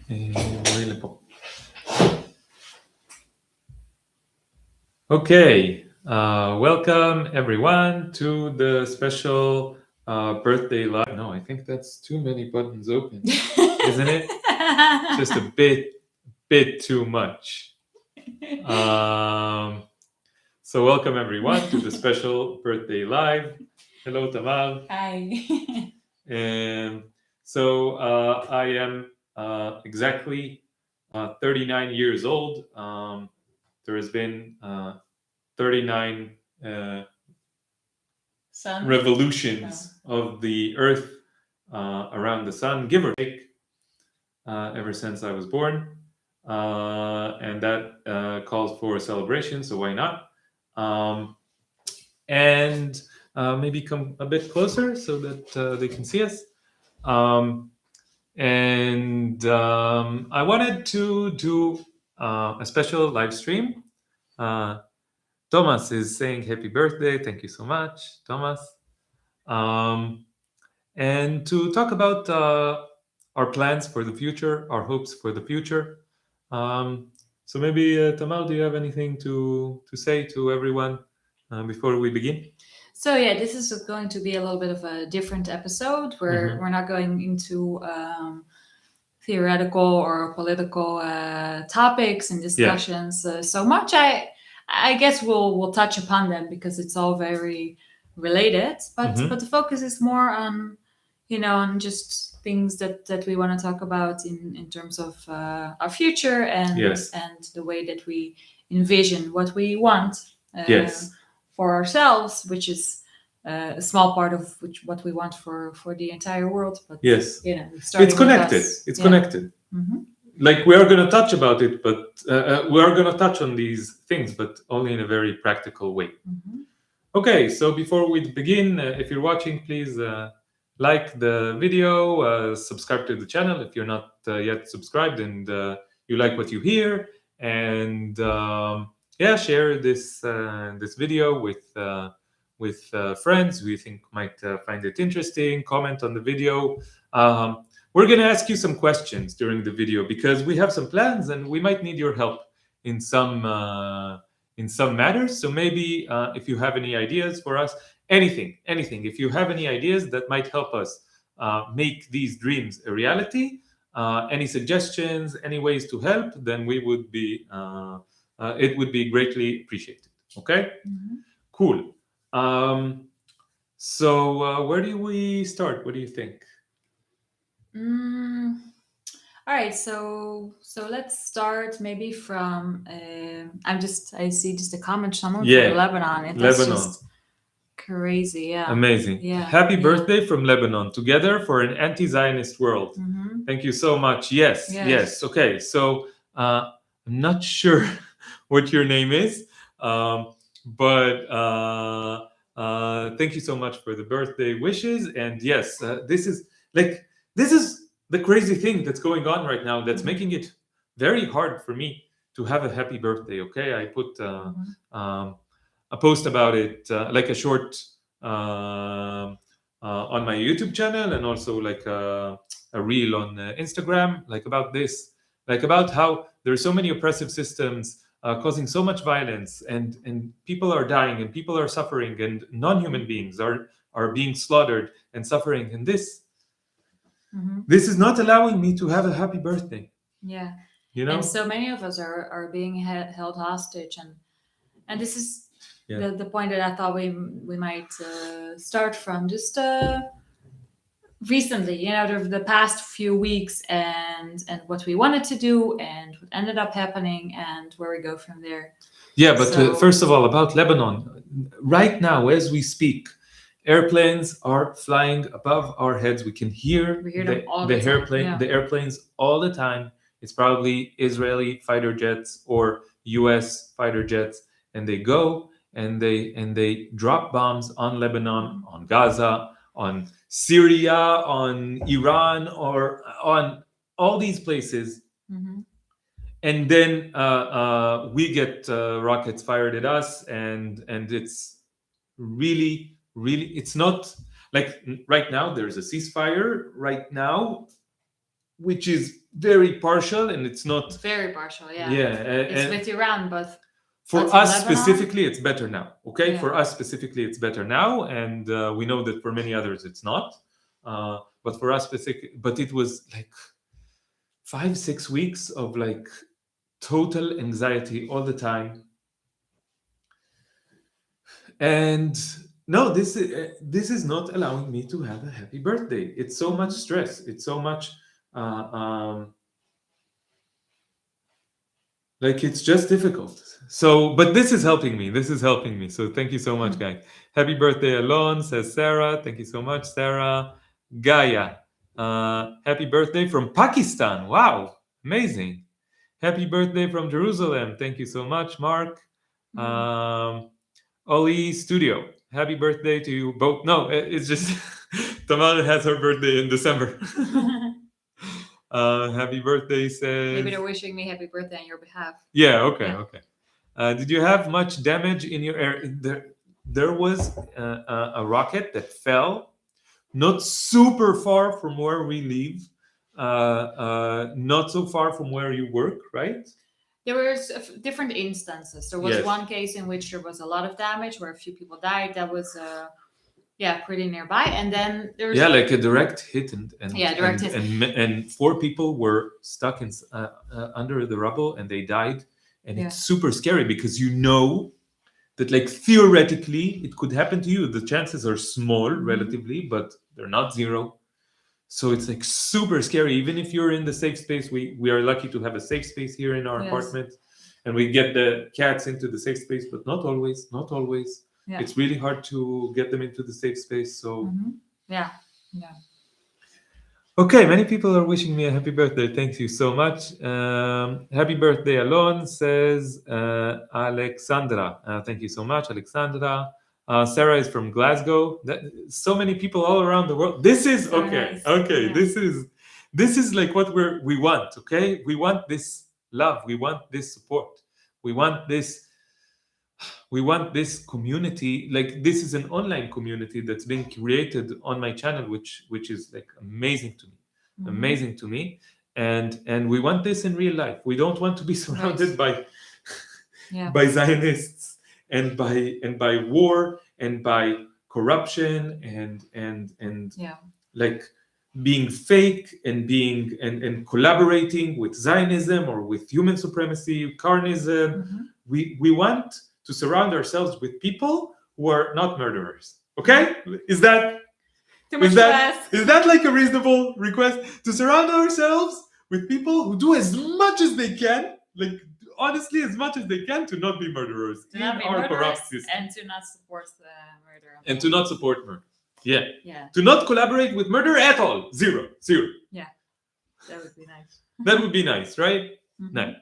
Okay, welcome everyone to the special birthday live. No, I think that's too many buttons open, isn't it? Just a bit too much. So welcome everyone to the special birthday live. Hello, Tamar. Hi. And so I am exactly 39 years old. There has been 39 revolutions of the Earth around the sun, give or take, ever since I was born. And that calls for a celebration, so why not? And maybe come a bit closer so that they can see us. I wanted to do a special live stream. Thomas is saying happy birthday. Thank you so much, Thomas. And to talk about our plans for the future, our hopes for the future. So maybe, Tamal, do you have anything to say to everyone before we begin? So yeah, this is going to be a little bit of a different episode where we're not going into theoretical or political topics and discussions so much. I guess we'll touch upon them because it's all very related. But the focus is more on on just things that we want to talk about in terms of our future and the way that we envision what we want for ourselves, which is a small part of what we want for the entire world. But it's connected. It's connected. Like we are going to touch about it, but we are going to touch on these things, but only in a very practical way. Okay, so before we begin, if you're watching, please like the video, subscribe to the channel if you're not yet subscribed and you like what you hear, and share this video with friends who you think might find it interesting. Comment on the video. We're going to ask you some questions during the video because we have some plans and we might need your help in some matters. So maybe if you have any ideas for us, anything, if you have any ideas that might help us make these dreams a reality, any suggestions, any ways to help, then we would be it would be greatly appreciated. Okay? Cool. So where do we start? What do you think? All right, so let's start maybe from. I see just a comment someone from Lebanon. That's just crazy, yeah. Amazing. Yeah. Happy birthday from Lebanon. Together for an anti-Zionist world. Thank you so much. Yes. Okay, so I'm not sure what your name is, but thank you so much for the birthday wishes. And yes, this is the crazy thing that's going on right now that's making it very hard for me to have a happy birthday. Okay, I put a post about it, like a short on my YouTube channel, and also like a reel on Instagram, like about this, like about how there are so many oppressive systems causing so much violence, and people are dying, and people are suffering, and non-human beings are being slaughtered and suffering, and this is not allowing me to have a happy birthday. Yeah. And so many of us are being held hostage, and this is the point that I thought we might start from just recently, the past few weeks, and what we wanted to do and what ended up happening and where we go from there. Yeah, but first of all, about Lebanon, right now as we speak, airplanes are flying above our heads. We can hear the airplanes all the time. It's probably Israeli fighter jets or US fighter jets, and they go and they drop bombs on Lebanon, on Gaza, on Syria, on Iran, or on all these places. And then we get rockets fired at us, and it's really, it's not like right now there's a ceasefire right now, which is very partial, and it's not very partial. Yeah, yeah. It's with Iran, but for that's us Lebanon? specifically, it's better now. Okay, Yeah. for us specifically, it's better now, and we know that for many others, it's not. But for us specific, but it was like 5-6 weeks of like total anxiety all the time. And no, this is not allowing me to have a happy birthday. It's so much stress. It's so much like it's just difficult. So, but this is helping me. This is helping me. So thank you so much, guys. Happy birthday, Alon, says Sarah. Thank you so much, Sarah. Gaia, happy birthday from Pakistan. Wow, amazing. Happy birthday from Jerusalem. Thank you so much, Mark. Oli Studio, happy birthday to you both. No, it's just Tamar has her birthday in December. Happy birthday, says. Maybe they're wishing me happy birthday on your behalf. Yeah, okay, okay. Did you have much damage in your area? There was a rocket that fell not super far from where we live, not so far from where you work, right? There were different instances. There was Yes. one case in which there was a lot of damage, where a few people died. That was pretty nearby. And then there was like a direct hit, direct hit. And 4 people were stuck in under the rubble, and they died. And it's super scary because you know that, like, theoretically it could happen to you. The chances are small relatively, but they're not zero. So it's like super scary. Even if you're in the safe space, we are lucky to have a safe space here in our apartment, and we get the cats into the safe space, but not always. Yeah. It's really hard to get them into the safe space. So yeah. Okay, many people are wishing me a happy birthday. Thank you so much. Happy birthday, Alon, says Alexandra. Thank you so much, Alexandra. Sarah is from Glasgow. So many people all around the world. This is so okay. Nice. Okay, yeah. This is like what we want. Okay, we want this love. We want this support. We want this community. Like, this is an online community that's been created on my channel, which is like amazing to me, and we want this in real life. We don't want to be surrounded by Zionists and by war and by corruption and like being fake and being and collaborating with Zionism or with human supremacy, carnism. We want to surround ourselves with people who are not murderers. Okay? Is that like a reasonable request? To surround ourselves with people who do as much as they can, like honestly as much as they can, to not be murderers in our corrupt system. And to not support murder. And to not support murder. Yeah. To not collaborate with murder at all. Zero. Yeah. That would be nice. That would be nice, right? Nice.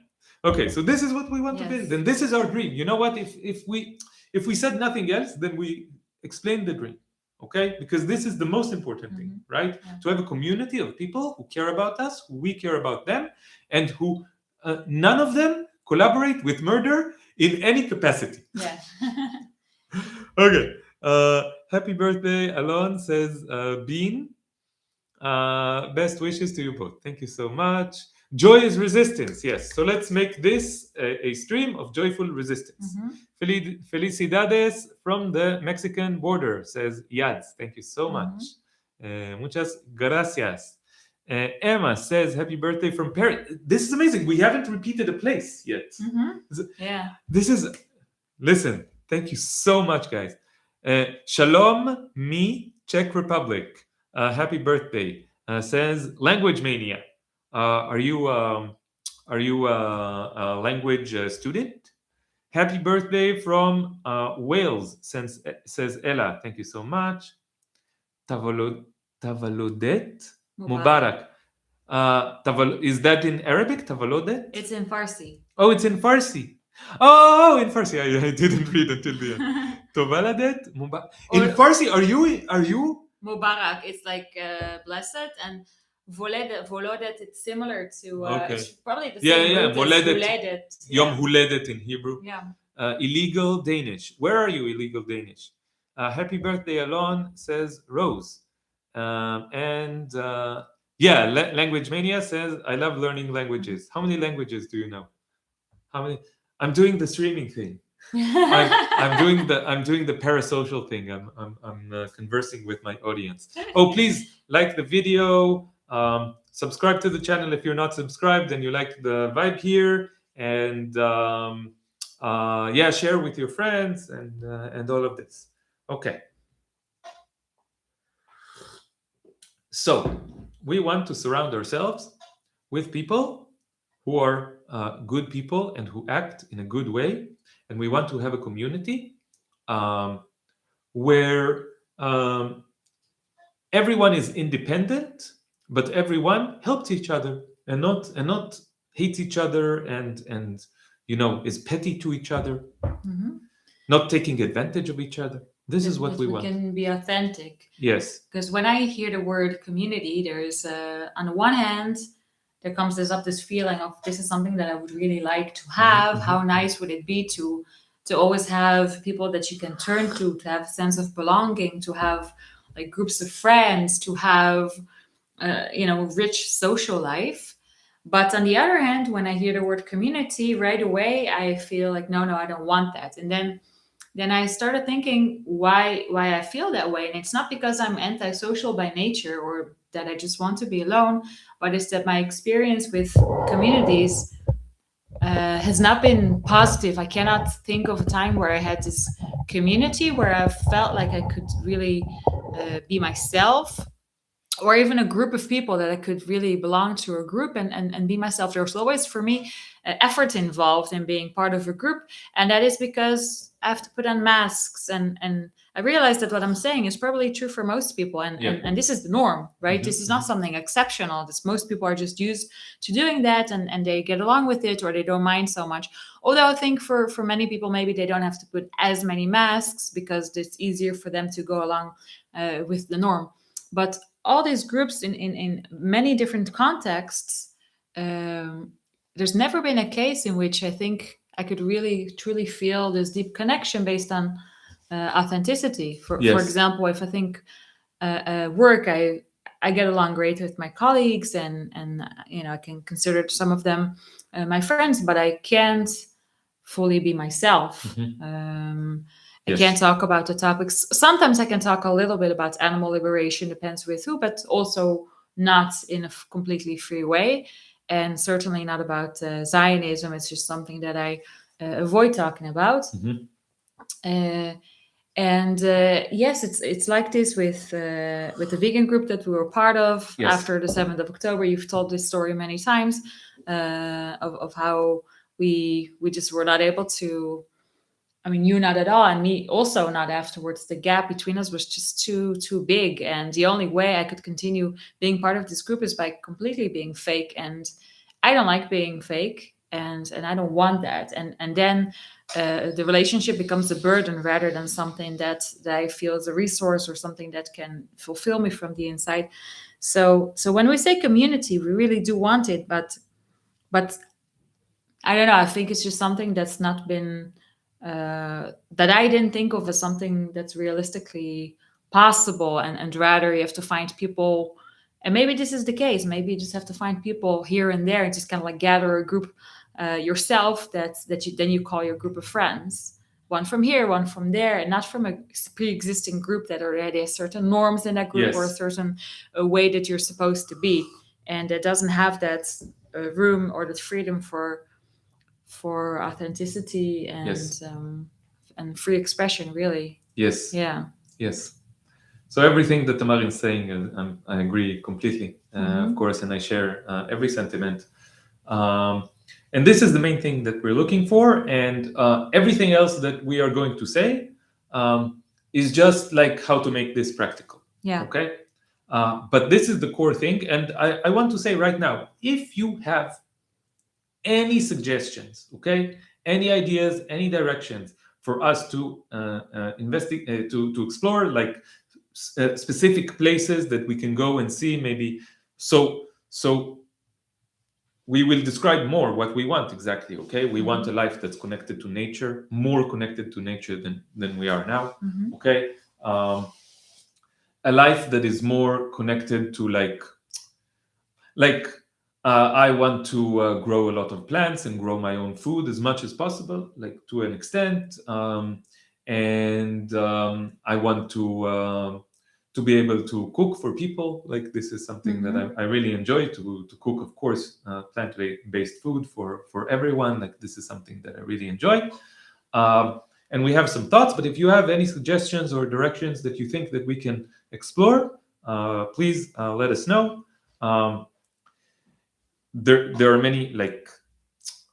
Okay, so this is what we want to build, and this is our dream. You know what? If we said nothing else, then we explain the dream, okay? Because this is the most important thing, right? Yeah. To have a community of people who care about us, who we care about them, and who none of them collaborate with murder in any capacity. Yeah. Okay. Happy birthday, Alon, says Bean. Best wishes to you both. Thank you so much. Joy is resistance. Yes. So let's make this a stream of joyful resistance. Felicidades from the Mexican border, says Yads. Thank you so much. Muchas gracias. Emma says happy birthday from Paris. This is amazing. We haven't repeated a place yet. Yeah. Listen, thank you so much, guys. Shalom, me, Czech Republic. Happy birthday, says Language Mania. Are you a language student? Happy birthday from Wales, says Ella. Thank you so much. Tavalodet Mubarak. Is that in Arabic? Tavalodet? It's in Farsi. Oh, it's in Farsi. Oh, in Farsi. I didn't read until the end. Tavalodet Mubarak. In Farsi, are you? Mubarak. It's like blessed, and Volodet, it's similar to it's probably the same root as Huledet. Yom Huledet in Hebrew. Yeah. Illegal Danish. Where are you, illegal Danish? Happy birthday, Alon, says Rose. And Yeah, Language Mania says, I love learning languages. How many languages do you know? How many? I'm doing the streaming thing. I'm doing the parasocial thing. I'm conversing with my audience. Oh, please like the video. Subscribe to the channel if you're not subscribed and you like the vibe here. And yeah, share with your friends and all of this. Okay. So we want to surround ourselves with people who are good people and who act in a good way, and we want to have a community where everyone is independent, but everyone helps each other and not hates each other and is petty to each other, not taking advantage of each other. This is what we want. Can be authentic. Yes. Because when I hear the word community, there's on the one hand, there comes this feeling of this is something that I would really like to have. How nice would it be to always have people that you can turn to have a sense of belonging, to have like groups of friends, to have rich social life. But on the other hand, when I hear the word community, right away I feel like no, I don't want that. And then I started thinking why I feel that way. And it's not because I'm antisocial by nature or that I just want to be alone, but it's that my experience with communities has not been positive. I cannot think of a time where I had this community where I felt like I could really be myself, or even a group of people that I could really belong to a group and be myself. There's always, for me, effort involved in being part of a group. And that is because I have to put on masks. And I realize that what I'm saying is probably true for most people. And this is the norm, right? This is not something exceptional. Most people are just used to doing that and they get along with it, or they don't mind so much. Although I think for many people, maybe they don't have to put as many masks because it's easier for them to go along with the norm. But all these groups in many different contexts, there's never been a case in which I think I could really truly feel this deep connection based on authenticity. For example, if I think work, I get along great with my colleagues, and I can consider some of them my friends, but I can't fully be myself. I can't talk about the topics. Sometimes I can talk a little bit about animal liberation, depends with who, but also not in a completely free way. And certainly not about Zionism. It's just something that I avoid talking about. Yes, it's like this with the vegan group that we were part of after the 7th of October. You've told this story many times of how we just were not able to. I mean, you not at all, and me also not afterwards. The gap between us was just too big, and the only way I could continue being part of this group is by completely being fake. And I don't like being fake, and I don't want that. And then the relationship becomes a burden rather than something that I feel is a resource or something that can fulfill me from the inside. So when we say community, we really do want it, but I don't know. I think it's just something that's not been. That I didn't think of as something that's realistically possible, and rather you have to find people, and maybe this is the case. Maybe you just have to find people here and there and just kind of like gather a group yourself that you call your group of friends. One from here, one from there, and not from a pre-existing group that already has certain norms in that group or a certain way that you're supposed to be, and it doesn't have that room or that freedom for authenticity and free expression, really. Yes. Yeah. Yes. So everything that Tamar is saying, I agree completely, of course, and I share every sentiment. And this is the main thing that we're looking for, and everything else that we are going to say is just like how to make this practical. Yeah. Okay. But this is the core thing, and I want to say right now, if you have any suggestions, okay, any ideas, any directions for us to investigate, to explore, like specific places that we can go and see, maybe. So we will describe more what we want exactly. Okay, we want a life that's connected to nature, more connected to nature than we are now. Okay, a life that is more connected to like like I want to grow a lot of plants and grow my own food as much as possible, like to an extent, and I want to be able to cook for people. Like this is something that I really enjoy to cook, of course, plant-based food for everyone. Like this is something that I really enjoy. And we have some thoughts, but if you have any suggestions or directions that you think that we can explore, please let us know. There are many like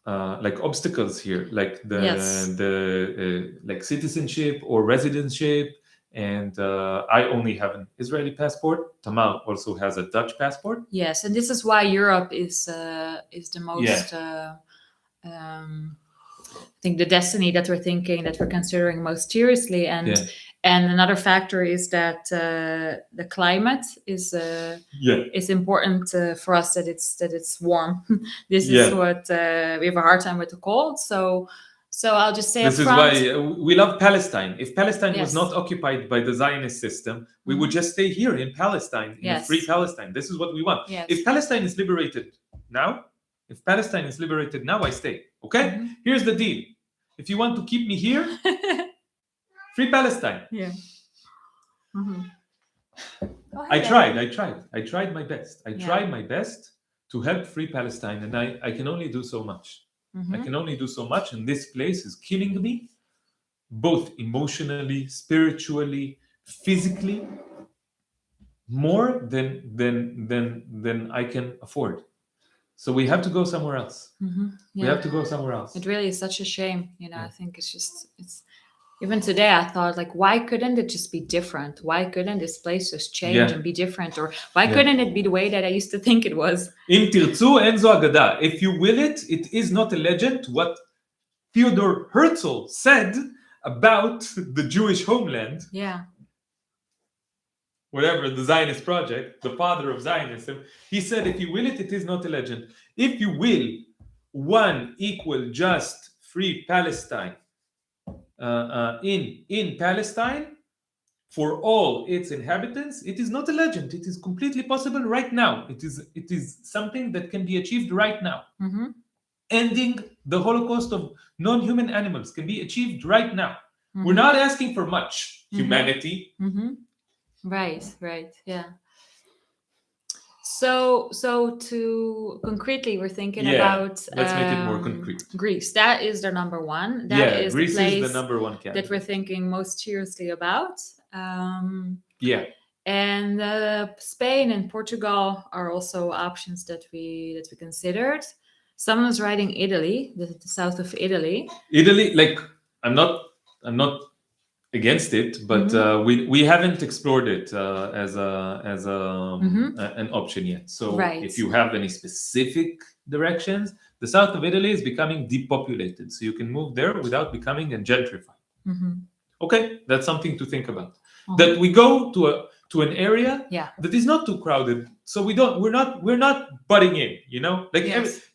obstacles here, like the like citizenship or residentship, and I only have an Israeli passport. Tamar also has a Dutch passport. Yes, and this is why Europe is the most. I think the destiny that we're thinking, that we're considering most seriously, and another factor is that the climate is important for us, that it's warm. This is what we have a hard time with the cold. So I'll just say this is why we love Palestine. If Palestine was not occupied by the Zionist system, we would just stay here in Palestine, in a free Palestine. This is what we want. If Palestine is liberated now, I stay. Okay? Here's the deal. If you want to keep me here, free Palestine. Yeah. I tried my best. I tried my best to help free Palestine, and I can only do so much. I can only do so much, and this place is killing me, both emotionally, spiritually, physically, more than I can afford. So we have to go somewhere else. We have to go somewhere else. It really is such a shame, I think it's even today I thought, like, why couldn't it just be different? Why couldn't this place just change and be different? Or why couldn't it be the way that I used to think it was? Im tirtzu en zo agada. If you will it, it is not a legend. What Theodor Herzl said about the Jewish homeland. Yeah. Whatever, the Zionist project, the father of Zionism, he said, if you will it, it is not a legend. If you will one equal, just, free Palestine in Palestine for all its inhabitants, it is not a legend. It is completely possible right now. It is something that can be achieved right now. Ending the Holocaust of non-human animals can be achieved right now. We're not asking for much, humanity. Right, yeah. So to concretely, we're thinking about let's make it more concrete. Greece. That is the number one. That is Greece the place is the number one candidate that we're thinking most seriously about. And Spain and Portugal are also options that we considered. Someone was writing Italy, the south of Italy. Italy, like I'm not against it, but we haven't explored it as an option yet. So if you have any specific directions, the south of Italy is becoming depopulated, so you can move there without becoming gentrified. Okay, that's something to think about. That we go to an area that is not too crowded, so we're not butting in, like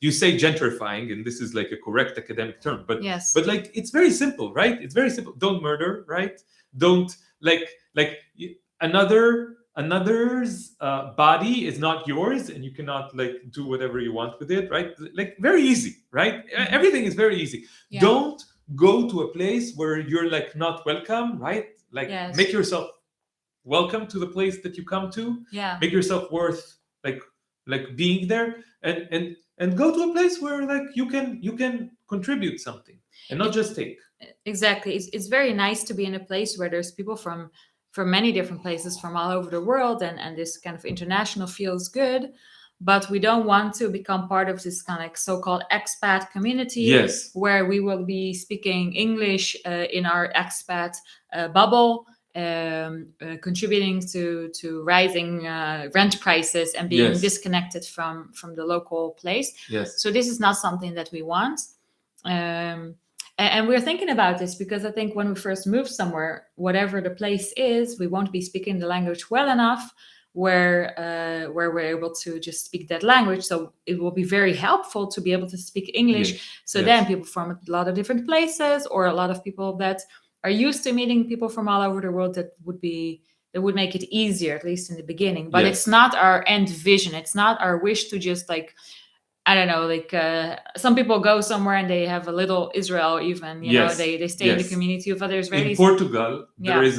you say gentrifying, and this is like a correct academic term, but like it's very simple, right? It's very simple. Don't murder, right? Don't like another's body is not yours, and you cannot like do whatever you want with it, right? Like very easy, right? Everything is very easy. Don't go to a place where you're like not welcome, right? Like make yourself welcome to the place that you come to. Make yourself worth like being there, and go to a place where like you can contribute something and not just take. Exactly. It's very nice to be in a place where there's people from many different places from all over the world, and this kind of international feels good. But we don't want to become part of this kind of so-called expat community where we will be speaking English in our expat bubble, contributing to rising rent prices and being disconnected from the local place. So this is not something that we want. And we're thinking about this because I think when we first move somewhere, whatever the place is, we won't be speaking the language well enough where we're able to just speak that language. So it will be very helpful to be able to speak English. Then people from a lot of different places, or a lot of people that are used to meeting people from all over the world, that it would make it easier, at least in the beginning. But Yes. it's not our end vision. It's not our wish to just like, I don't know, like some people go somewhere and they have a little Israel even, you know, Yes. they stay in the Yes. community of other In Israelis. Portugal, there Yeah. is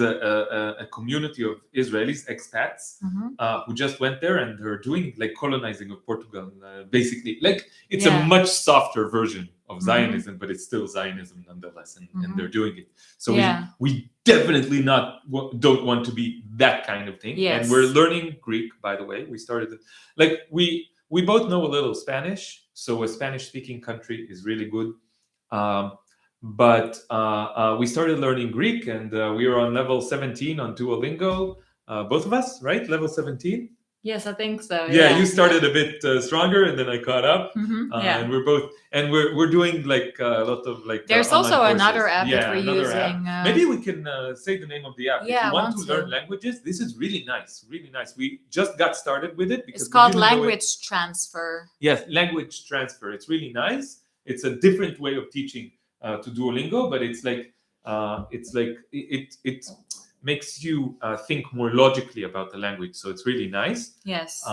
a community of Israelis, expats, who just went there and they're doing like colonizing of Portugal, basically. Like it's a Yeah. much softer version of Zionism, but it's still Zionism nonetheless, and they're doing it. So Yeah. we definitely don't want to be that kind of thing. Yes. And we're learning Greek, by the way. We started like we both know a little Spanish, so a Spanish-speaking country is really good. But we started learning Greek, and we were on level 17 on Duolingo. Both of us, right? Level 17. Yes, I think so. Yeah, you started a bit stronger, and then I caught up. Yeah. And we're both, and we're doing like a lot of like. There's online also courses. another app that we're another using. App. Maybe we can say the name of the app. Yeah, if you I want want to learn to. languages, this is really nice, really nice. We just got started with it because It's called Language Transfer. Yes, language transfer. It's really nice. It's a different way of teaching to Duolingo, but it's like it makes you think more logically about the language. So it's really nice. Yes.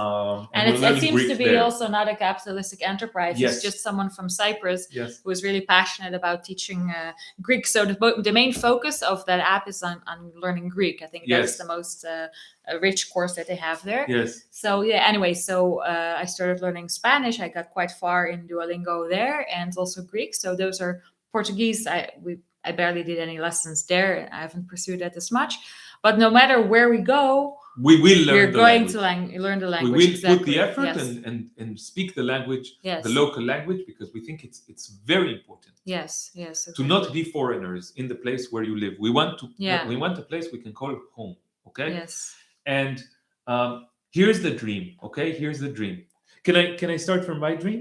And it seems Greek to be there. also not a capitalistic enterprise. Yes. It's just someone from Cyprus Yes. who is really passionate about teaching Greek. So the main focus of that app is on learning Greek. I think that's Yes. the most rich course that they have there. Yes. So yeah, anyway, so I started learning Spanish. I got quite far in Duolingo there, and also Greek. So those are Portuguese. I barely did any lessons there. I haven't pursued that as much. But no matter where we go, we will learn we're the going language. to learn the language. We will exactly. put the effort Yes. and speak the language, Yes. the local language, because we think it's very important. Yes. Yes. To not be foreigners in the place where you live. We want a place we can call home. Okay. Yes. And here's the dream. Okay, here's the dream. Can I start from my dream?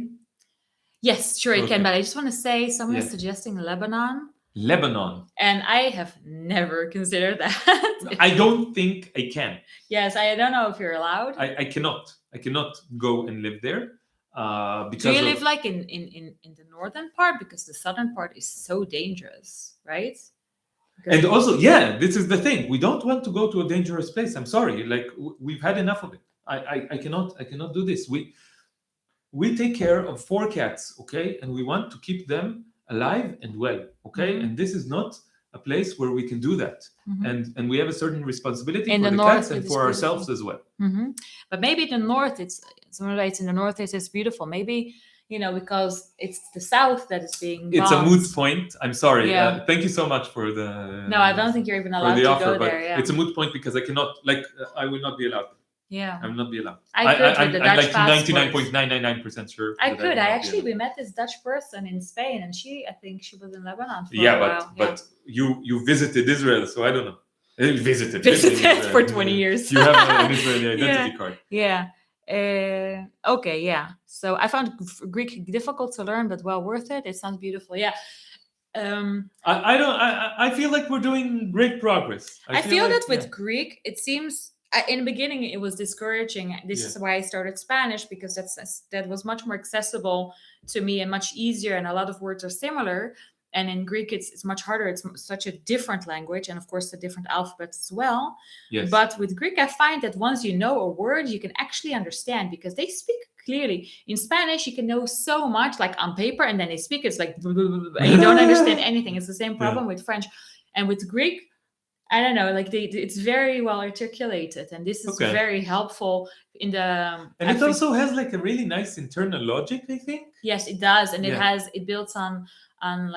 Yes, sure you Okay. can. But I just want to say someone is Yes. suggesting Lebanon. Lebanon. And I have never considered that. I don't think I can. Yes, I don't know if you're allowed. I cannot. I cannot go and live there. Because Do you live like in the northern part? Because the southern part is so dangerous, right? And also, yeah, this is the thing. We don't want to go to a dangerous place. I'm sorry. Like we've had enough of it. I cannot do this. We take care of 4 cats, okay? And we want to keep them alive and well, okay? And this is not a place where we can do that. And we have a certain responsibility In for the the north, cats and it for is ourselves as well. But maybe the north, it's in the north, it's beautiful. Maybe, because it's the south that is being bombed. It's a moot point. I'm sorry. Yeah. Thank you so much for the. No, I don't think you're even allowed the to offer, go but there. Yeah. it's a moot point because I cannot. I will not be allowed. Yeah. I will not be allowed. I could with the Dutch I'm like passport. 99.999% sure. I that could. will I not be actually allowed. we met this Dutch person in Spain, and I think she was in Lebanon for a Yeah, while. but you visited Israel, so I don't know. Visited for 20 years. You have an Israeli identity card. Yeah. Okay. Yeah. So I found Greek difficult to learn, but well worth it. It sounds beautiful. Yeah. I feel like we're doing great progress. I feel that with Greek, it seems in the beginning it was discouraging. This is why I started Spanish, because that was much more accessible to me and much easier, and a lot of words are similar. And in Greek, it's much harder. It's such a different language, and of course, a different alphabet as well. Yes. But with Greek, I find that once you know a word, you can actually understand, because they speak clearly. In Spanish, you can know so much, like on paper, and then they speak. It's like, and you don't understand anything. It's the same problem with French. And with Greek, I don't know, like it's very well articulated, and this is very helpful in the. And it also has like a really nice internal logic, I think. Yes, it does, and it builds on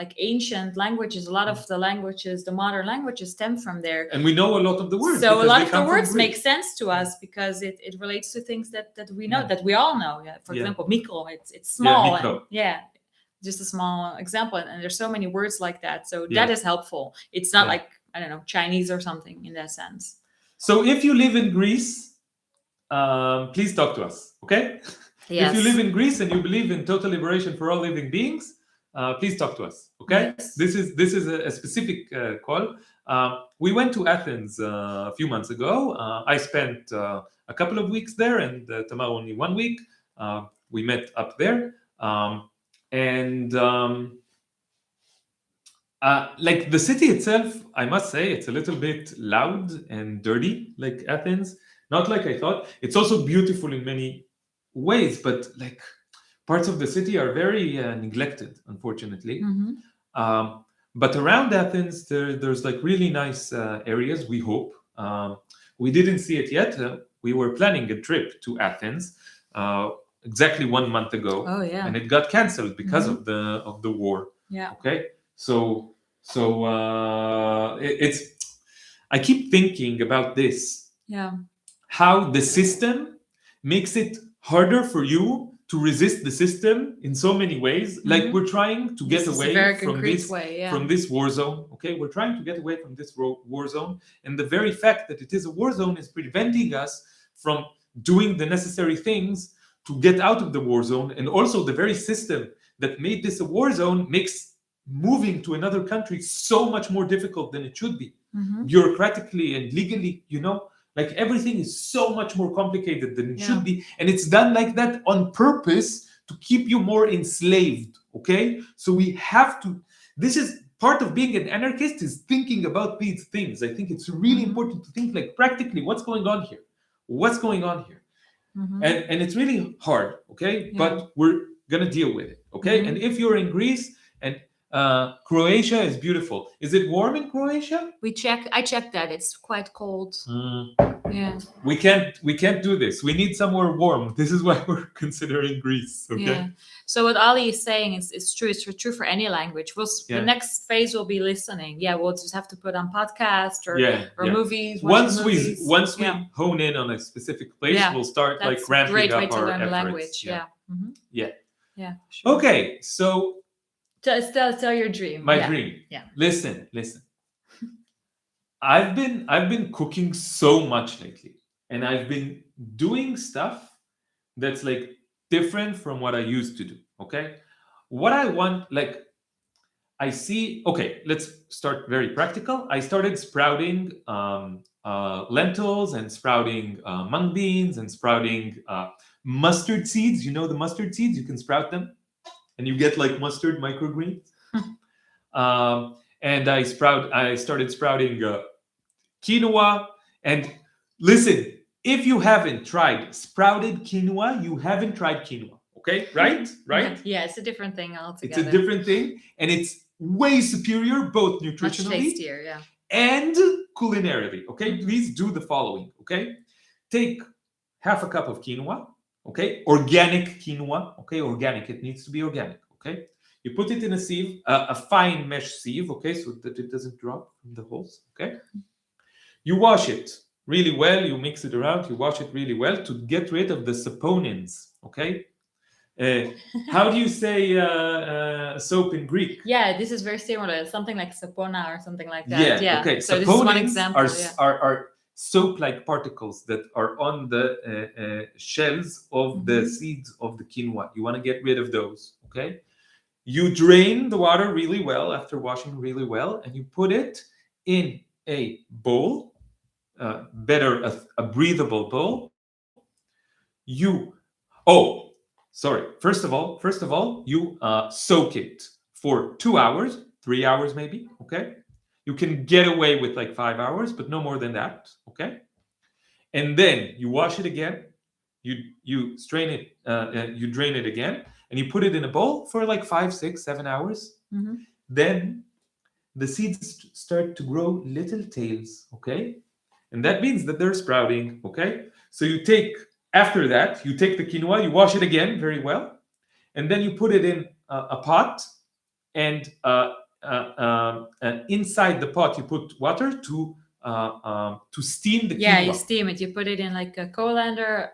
like ancient languages. A lot of the languages, the modern languages, stem from there. And we know a lot of the words. So a lot of the words make sense to us because it relates to things that we know, that we all know. Yeah. For example, mikro, it's small. Yeah, just a small example. And there's so many words like that. So that is helpful. It's not like, I don't know, Chinese or something in that sense. So if you live in Greece, please talk to us, okay? Yes. If you live in Greece and you believe in total liberation for all living beings, please talk to us, okay? Yes. This is a specific call. We went to Athens a few months ago. I spent a couple of weeks there, and Tamar only 1 week. We met up there, like the city itself, I must say it's a little bit loud and dirty, like Athens. Not like I thought. It's also beautiful in many ways, but like parts of the city are very neglected, unfortunately. But around Athens, there's like really nice areas. We hope. We didn't see it yet. We were planning a trip to Athens exactly 1 month ago, and it got canceled because of the war. Yeah. Okay. So it's. I keep thinking about this. Yeah. How the system makes it harder for you to resist the system in so many ways. Like we're trying to get away from this war zone. Okay, we're trying to get away from this war zone, and the very fact that it is a war zone is preventing us from doing the necessary things to get out of the war zone. And also the very system that made this a war zone makes moving to another country so much more difficult than it should be, bureaucratically and legally, like everything is so much more complicated than it should be, and it's done like that on purpose to keep you more enslaved. Okay, so we have to. This is part of being an anarchist, is thinking about these things. I think it's really important to think like practically what's going on here, and it's really hard. Okay, but we're gonna deal with it. Okay, and if you're in Greece and Croatia is beautiful. Is it warm in Croatia? I checked that. It's quite cold. Yeah. We can't do this. We need somewhere warm. This is why we're considering Greece. Okay. Yeah. So what Ali is saying is true. It's true for any language. The next phase will be listening. Yeah, we'll just have to put on podcast or movies. Once we hone in on a specific place, we'll start That's ramping great up way to our learn efforts. a language. Yeah. Sure. Okay, so tell your dream. My dream. Yeah. Listen. I've been cooking so much lately, and I've been doing stuff that's like different from what I used to do. Okay, what I want, like, I see. Okay, let's start very practical. I started sprouting lentils and sprouting mung beans and sprouting mustard seeds. You know the mustard seeds? You can sprout them, and you get like mustard microgreens. And I started sprouting quinoa. And listen, if you haven't tried sprouted quinoa, you haven't tried quinoa. Okay, right? Yeah, it's a different thing altogether. It's a different thing, and it's way superior, both nutritionally, much tastier, and culinarily. Okay, please do the following. Okay, take half a cup of quinoa. Okay, organic quinoa. Okay, organic. It needs to be organic. Okay, you put it in a sieve, a fine mesh sieve. Okay, so that it doesn't drop from the holes. Okay, you wash it really well. You mix it around. You wash it really well to get rid of the saponins. Okay. How do you say soap in Greek? Yeah, this is very similar. It's something like sapona or something like that. Yeah. Okay. So this is one example. Are soap-like particles that are on the shells of the seeds of the quinoa. You want to get rid of those. Okay. You drain the water really well after washing really well, and you put it in a bowl. Better a breathable bowl. First of all, you soak it for 2 hours, 3 hours maybe. Okay, you can get away with like 5 hours, but no more than that. Okay, and then you wash it again. You strain it. You drain it again, and you put it in a bowl for like 5, 6, 7 hours. Then the seeds start to grow little tails. Okay, and that means that they're sprouting. Okay, so after that, you take the quinoa, you wash it again very well, and then you put it in a pot, and inside the pot you put water to steam the quinoa. Yeah, you steam it. You put it in like a colander,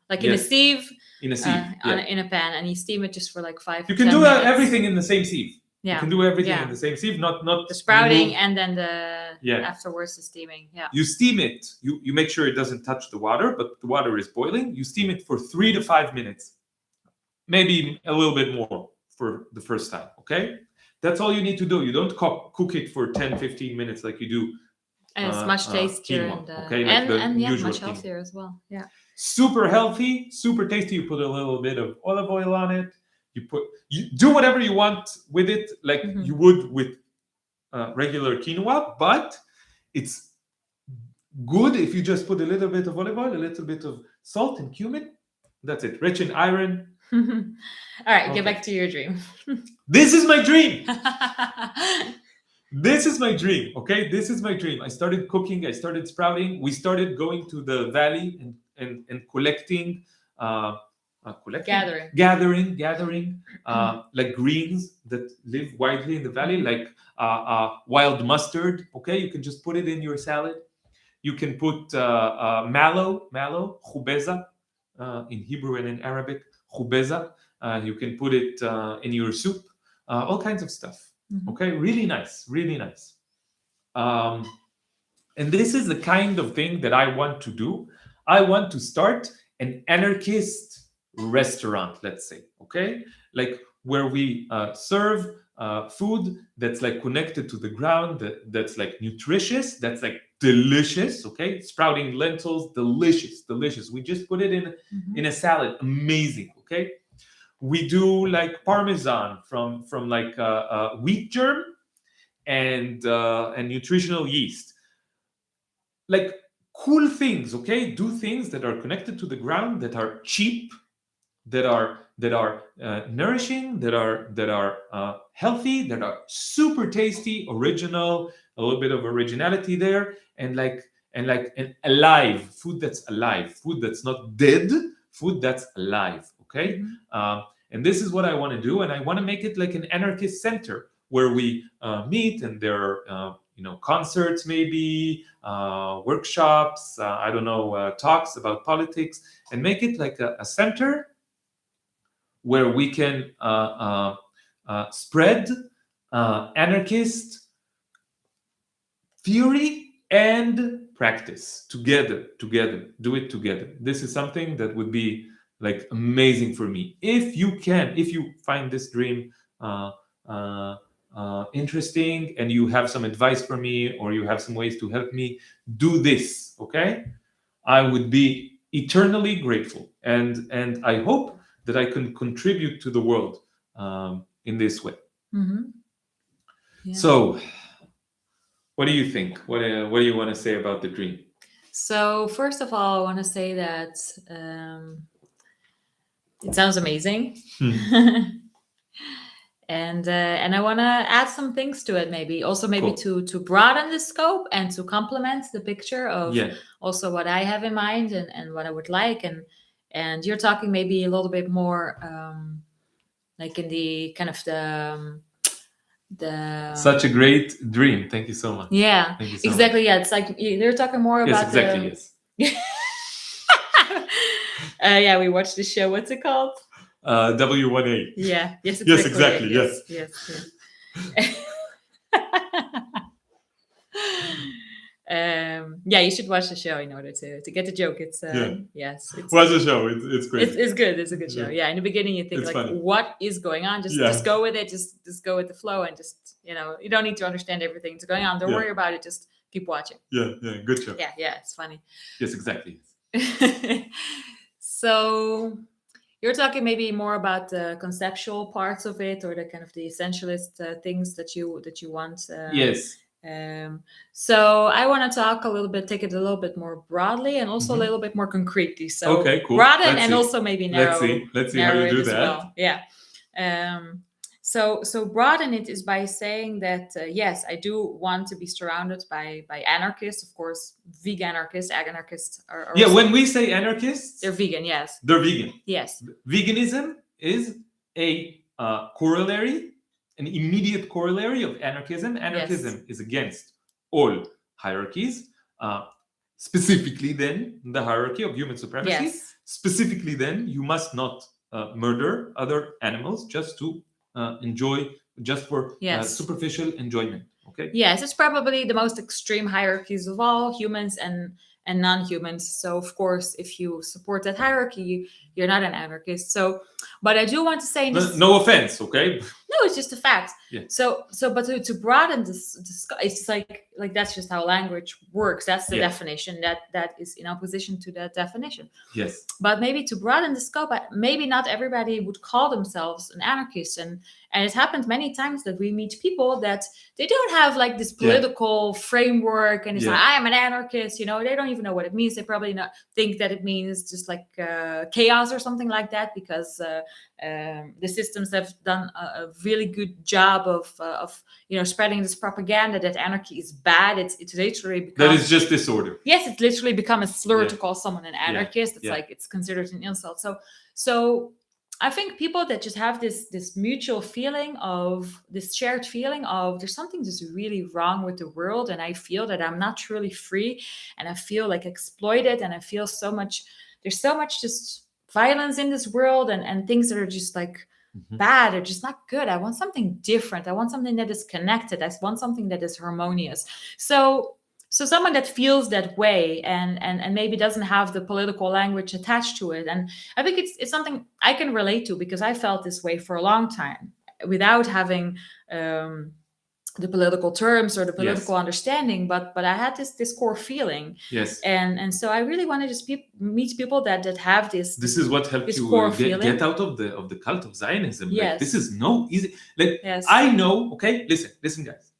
in a sieve. In a sieve, in a pan, and you steam it just for like 5 You can do everything in the same sieve. Yeah. You can do everything in the same sieve, not the sprouting and then afterwards the steaming. Yeah. You steam it. You make sure it doesn't touch the water, but the water is boiling. You steam it for 3 to 5 minutes, maybe a little bit more for the first time. Okay, that's all you need to do. You don't cook it for 10, 15 minutes like you do. And it's much tastier quinoa, much healthier as well. Yeah. Super healthy, super tasty. You put a little bit of olive oil on it. You do whatever you want with it, like you would with regular quinoa, but it's good if you just put a little bit of olive oil, a little bit of salt and cumin. That's it. Rich in iron. All right, Okay. get back to your dream. This is my dream. This is my dream. Okay, this is my dream. I started cooking. I started sprouting. We started going to the valley and collecting, gathering like greens that live widely in the valley, like wild mustard. Okay, you can just put it in your salad. You can put mallow, khubeza, in Hebrew and in Arabic, khubeza. You can put it in your soup, all kinds of stuff. Okay, really nice. And this is the kind of thing that I want to do. I want to start an anarchist restaurant, let's say, okay? Like where we serve food that's like connected to the ground, that's like nutritious, that's like delicious, okay? Sprouting lentils, delicious. We just put it in a salad, amazing, okay? We do like parmesan from like wheat germ and nutritional yeast. Like cool things, okay? Do things that are connected to the ground, that are cheap, that are nourishing, that are healthy, that are super tasty, original, a little bit of originality there, and alive, food that's alive, food that's not dead, food that's alive, okay? And this is what I want to do, and I want to make it like an anarchist center where we meet, and there are concerts, maybe workshops, I don't know, talks about politics, and make it like a center where we can spread anarchist theory and practice together, do it together. This is something that would be like amazing for me. If you find this dream interesting and you have some advice for me, or you have some ways to help me do this, okay, I would be eternally grateful, and I hope that I can contribute to the world in this way. Yeah. So what do you think? What do you want to say about the dream? So first of all, I want to say that it sounds amazing. And I want to add some things to it, maybe Cool. to broaden the scope and to complement the picture of Yeah. also what I have in mind and what I would like, and you're talking maybe a little bit more like in the kind of the Such a great dream. Thank you so much. Yeah, Thank you so exactly. Yeah, it's like you're talking more much. about Yes, exactly. Yeah, we watched the show. What's it called? W1A. Yeah. Yes. Yes, exactly. Yes. Yeah, you should watch the show in order to get the joke. It's yes. Watch the show. It's great. It's good. It's a good show. Yeah. In the beginning, you think It's like, funny. what is going on? Just go with it. Just go with the flow, and just you don't need to understand everything that's going on. Don't worry about it. Just keep watching. Yeah. Good show. Yeah. It's funny. Yes, exactly. So you're talking maybe more about the conceptual parts of it, or the kind of the essentialist things that you want. Yes. So I want to take it a little bit more broadly, and also a little bit more concretely. So okay, cool. Broaden and also maybe narrow. Let's see how you do that. Well. Yeah. So broaden it is by saying that yes, I do want to be surrounded by anarchists, of course, vegan anarchists, ag anarchists. Yeah, when we say anarchists, they're vegan. Yes, they're vegan. Yes, veganism is a corollary, an immediate corollary of anarchism. Anarchism is against all hierarchies, specifically then the hierarchy of human supremacy. Yes. Specifically then, you must not murder other animals just to enjoy, just for superficial enjoyment. Okay. Yes, it's probably the most extreme hierarchies of all, humans and non-humans. So of course, if you support that hierarchy, you're not an anarchist. So, but I do want to say, no offense, okay? No, it's just a fact. Yeah. But to broaden this, it's like that's just how language works. That's the Yeah. definition that is in opposition to that definition. Yes. But maybe to broaden the scope, maybe not everybody would call themselves an anarchist, and it happened many times that we meet people that they don't have like this political framework, and it's like, I am an anarchist. They don't even know what it means. They probably not think that it means just like chaos or something like that, because the systems have done a really good job of spreading this propaganda that anarchy is bad. It's literally become, that is just disorder. Yes, it's literally become a slur to call someone an anarchist. It's like it's considered an insult. So I think people that just have this mutual feeling of this shared feeling of there's something just really wrong with the world, and I feel that I'm not truly free, and I feel like exploited, and I feel there's so much just violence in this world, and things that are just like bad or just not good. I want something different. I want something that is connected. I want something that is harmonious. So someone that feels that way and maybe doesn't have the political language attached to it. And I think it's something I can relate to, because I felt this way for a long time without having the political terms or the political understanding, but I had this core feeling. Yes. And so I really want to just meet people that have this. This is what helped you get out of the cult of Zionism. Yes. Like, this is no easy. Like, I know. Okay, listen, guys.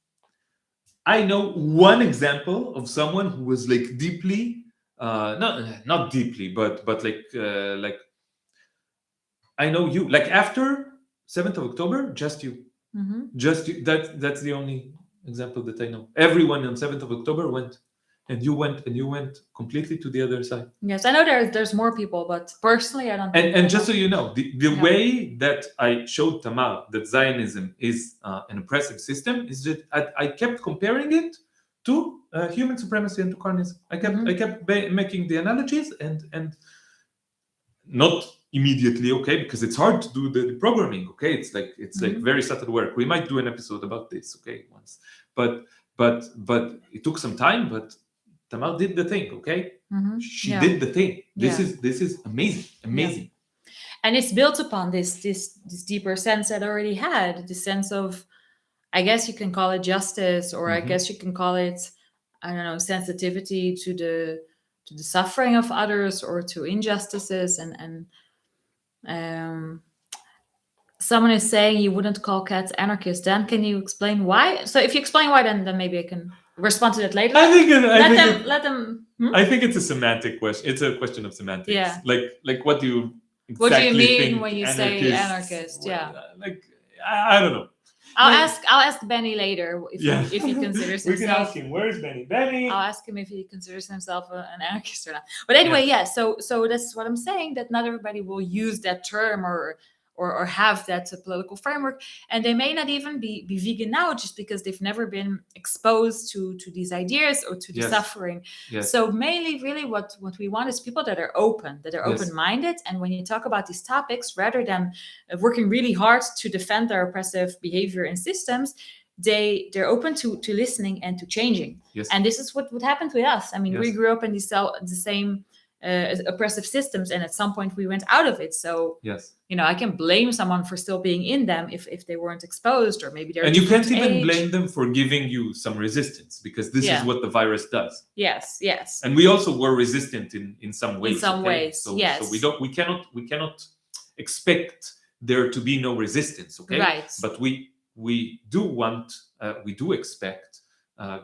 I know one example of someone who was like deeply, not deeply, but like I know you. Like, after 7th of October, just you. Mm-hmm. Just you. That's the only example that I know. Everyone on 7th of October went, and you went completely to the other side. Yes, I know there's more people, but personally, I don't. And just so you know, the way that I showed Tamar that Zionism is an oppressive system is that I kept comparing it to human supremacy and to carnism. I kept making the analogies and not immediately, okay, because it's hard to do the programming, okay. It's like very subtle work. We might do an episode about this, okay, once. But it took some time. But Tamar did the thing, okay. Mm-hmm. She did the thing. This is amazing. And it's built upon this deeper sense that I already had, the sense of, I guess you can call it justice, or I guess you can call it, I don't know, sensitivity to the suffering of others or to injustices. And someone is saying you wouldn't call cats anarchists. Dan, can you explain why? So if you explain why, then maybe I can respond to that later. I think it's a semantic question. It's a question of semantics. Yeah. Like what do you exactly what do you mean think when you say anarchist? Yeah. Like, I don't know. I'll ask Benny later if he considers himself. We can ask him. Where's Benny? Benny. I'll ask him if he considers himself an anarchist or not. But anyway, So that's what I'm saying. That not everybody will use that term or have that political framework, and they may not even be vegan now, just because they've never been exposed to these ideas or to the suffering. Yes. So mainly, really, what we want is people that are open, that are open-minded, and when you talk about these topics, rather than working really hard to defend their oppressive behavior and systems, they're open to listening and to changing. Yes. And this is what happened with us. I mean, we grew up in the same oppressive systems, and at some point we went out of it. So I can blame someone for still being in them if they weren't exposed, or maybe they're. And you can't even blame them for giving you some resistance, because this is what the virus does. Yes. And we also were resistant in some ways. In some ways, so we cannot expect there to be no resistance, okay? Right. But we do expect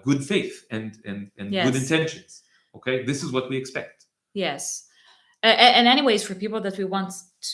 good faith and good intentions. Okay, this is what we expect. Yes. And anyways, for people that we want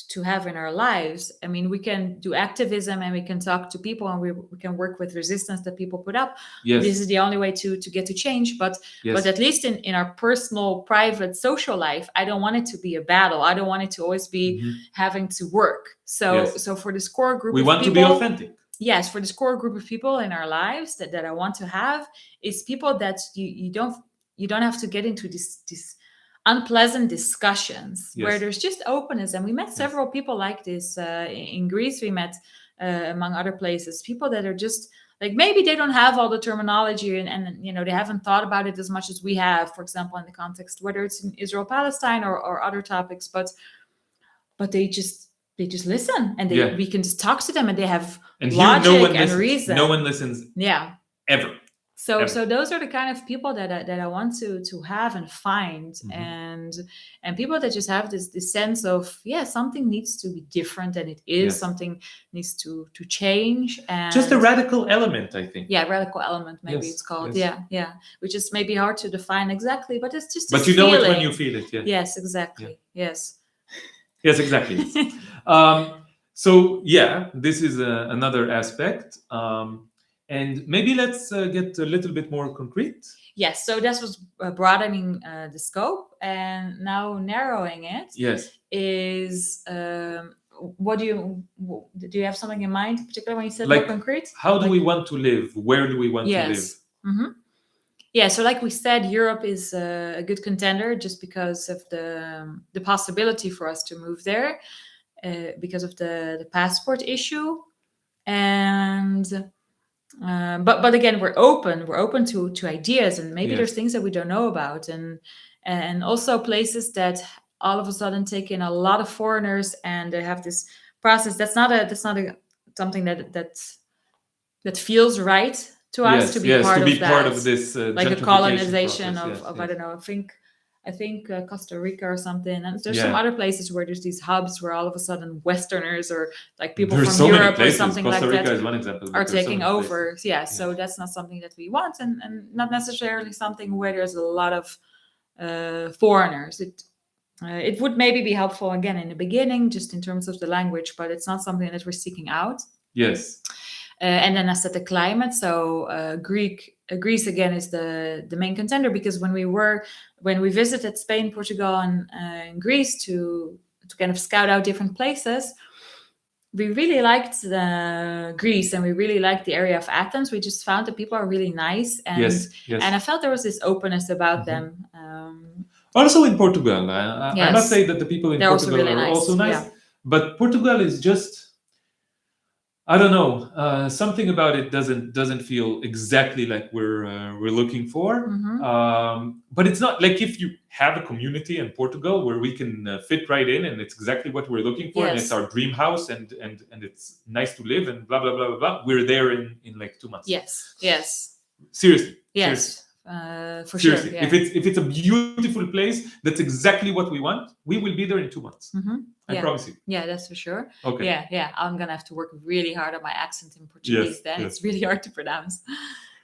to have in our lives, I mean, we can do activism and we can talk to people, and we can work with resistance that people put up. Yes. This is the only way to get to change. But at least in our personal, private, social life, I don't want it to be a battle. I don't want it to always be having to work. So for this core group we of want people, to be authentic. Yes, for this core group of people in our lives that I want to have is people that you don't have to get into this unpleasant discussions where there's just openness. And we met several people like this in Greece. We met among other places people that are just like, maybe they don't have all the terminology and they haven't thought about it as much as we have, for example, in the context whether it's in Israel Palestine or other topics, but they just they just listen, and we can just talk to them, and they have and logic and reason. No one listens. Yeah. Ever. So those are the kind of people that I want to have and find, and people that just have this sense of something needs to be different, and it is something needs to change, and just a radical element, I think. Yeah, radical element, maybe it's called. Yes. Yeah, which is maybe hard to define exactly, but it's just. But you know it when you feel it. Yeah. Yes, exactly. Yeah. Yes. Yes, exactly. So this is another aspect. And maybe let's get a little bit more concrete. Yes, so this was broadening the scope, and now narrowing it. Yes. Is what do you have something in mind, particularly when you said more concrete? How do we want to live? Where do we want to live? Mm-hmm. Yeah, so like we said, Europe is a good contender just because of the possibility for us to move there, because of the passport issue, and. But again, we're open to ideas, and maybe there's things that we don't know about, and also places that all of a sudden take in a lot of foreigners, and they have this process that's not something that feels right to us to be part of this like a colonization process, of I don't know, I think Costa Rica or something, and there's some other places where there's these hubs where all of a sudden Westerners or like people from Europe or something Costa like Rica that is one example, are taking over. So that's not something that we want, and not necessarily something where there's a lot of foreigners. It would maybe be helpful again in the beginning, just in terms of the language, but it's not something that we're seeking out. Yes. And then I said the climate. So Greece again is the main contender, because when we visited Spain, Portugal, and Greece to kind of scout out different places, we really liked Greece, and we really liked the area of Athens. We just found that people are really nice, and and I felt there was this openness about them. Also in Portugal, I must say that the people in Portugal also really are also nice, but Portugal is just. I don't know. Something about it doesn't feel exactly like we're looking for. But it's not like if you have a community in Portugal where we can fit right in, and it's exactly what we're looking for, and it's our dream house, and it's nice to live, and blah blah blah blah blah. We're there in like 2 months. Yes. Seriously. Yes. Seriously. For Seriously. sure. Yeah. If it's a beautiful place that's exactly what we want, we will be there in 2 months. I promise you. Yeah, that's for sure. Okay. Yeah. I'm gonna have to work really hard on my accent in Portuguese. It's really hard to pronounce.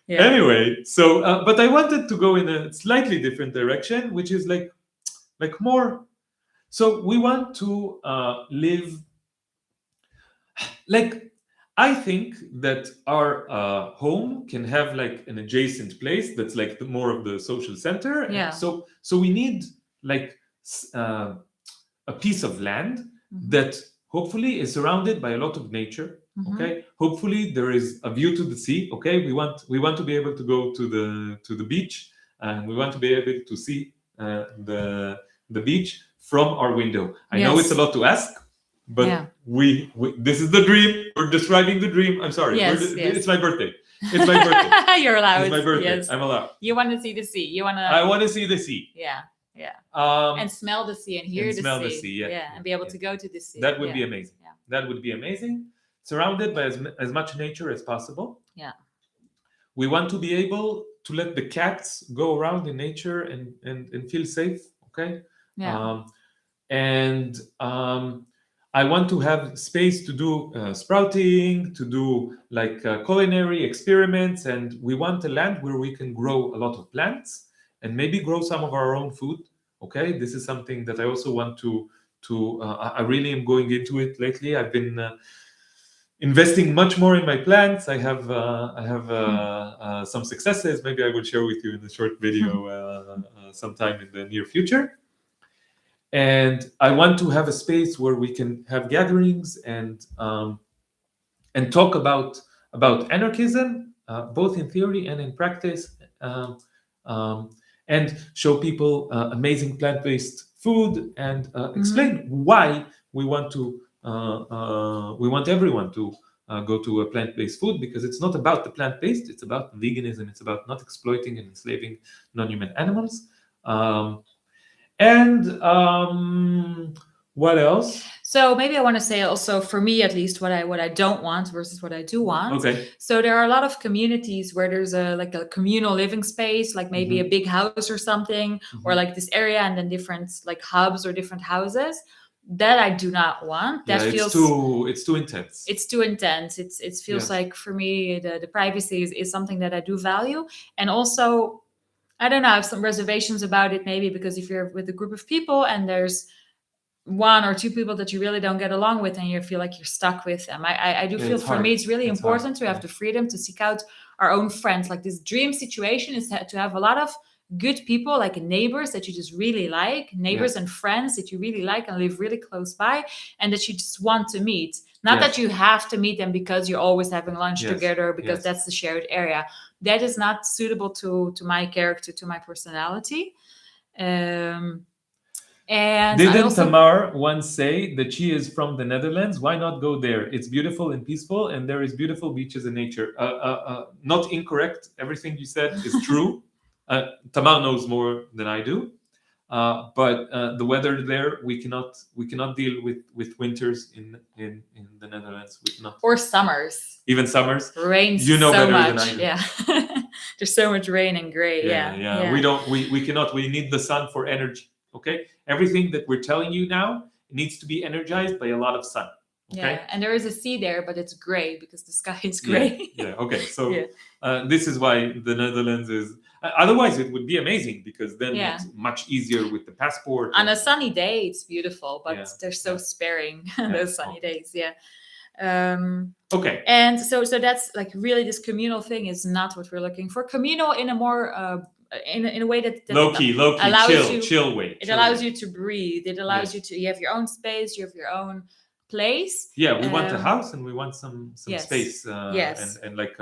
Anyway, so but I wanted to go in a slightly different direction, which is like more. So we want to live. Like, I think that our home can have like an adjacent place that's like more of the social center. Yeah. So we need like a piece of land that hopefully is surrounded by a lot of nature. Okay. Hopefully there is a view to the sea. Okay. We want to be able to go to the beach, and we want to be able to see the beach from our window. I know it's a lot to ask. But we this is the dream. We're describing the dream. I'm sorry. It's my birthday. It's my birthday. You're allowed. It's my birthday. Yes. I'm allowed. You want to see the sea. I want to see the sea. Yeah. And smell the sea and hear the sea. And be able to go to the sea. That would be amazing. Yeah. That would be amazing. Surrounded by as much nature as possible. Yeah. We want to be able to let the cats go around in nature and feel safe. Okay. Yeah. I want to have space to do sprouting, to do like culinary experiments, and we want a land where we can grow a lot of plants and maybe grow some of our own food. Okay, this is something that I also want to. I really am going into it lately. I've been investing much more in my plants. I have some successes. Maybe I will share with you in a short video sometime in the near future. And I want to have a space where we can have gatherings and talk about anarchism, both in theory and in practice, and show people amazing plant-based food, and explain why we want everyone to go to a plant-based food, because it's not about the plant-based, it's about veganism, it's about not exploiting and enslaving non-human animals. And what else? So maybe I want to say also, for me at least, what I don't want versus what I do want. Okay. So there are a lot of communities where there's a communal living space, like maybe a big house or something, or like this area, and then different like hubs or different houses. That I do not want. That feels it's too intense. It's too intense. It feels like, for me, the privacy is something that I do value, and also, I don't know, I have some reservations about it, maybe because if you're with a group of people and there's one or two people that you really don't get along with and you feel like you're stuck with them. I do feel, for me, it's really important to have the freedom to seek out our own friends. Like, this dream situation is to have a lot of good people, like neighbors that you just really like, neighbors and friends that you really like and live really close by, and that you just want to meet. Not that you have to meet them because you're always having lunch together, because that's the shared area. That is not suitable to my character, to my personality. And didn't Tamar once say that she is from the Netherlands? Why not go there? It's beautiful and peaceful, and there is beautiful beaches and nature. Not incorrect. Everything you said is true. Tamar knows more than I do, but the weather there, we cannot deal with winters in the Netherlands. We cannot. Or summers. Even summers. Rains. You know so better much. than I do. Yeah. There's so much rain and gray. Yeah. We don't. We cannot. We need the sun for energy. Okay, everything that we're telling you now needs to be energized by a lot of sun. Okay? Yeah, and there is a sea there, but it's gray because the sky is gray. Okay, so this is why the Netherlands is. Otherwise, it would be amazing, because then it's much easier with the passport. On a sunny day, it's beautiful, but they're so sparing those sunny days. Okay. And so that's like, really, this communal thing is not what we're looking for. Communal in a more in a way that low key, chill way. It allows you to breathe. It allows you have your own space. You have your own place. Yeah, we want a house, and we want some space. And like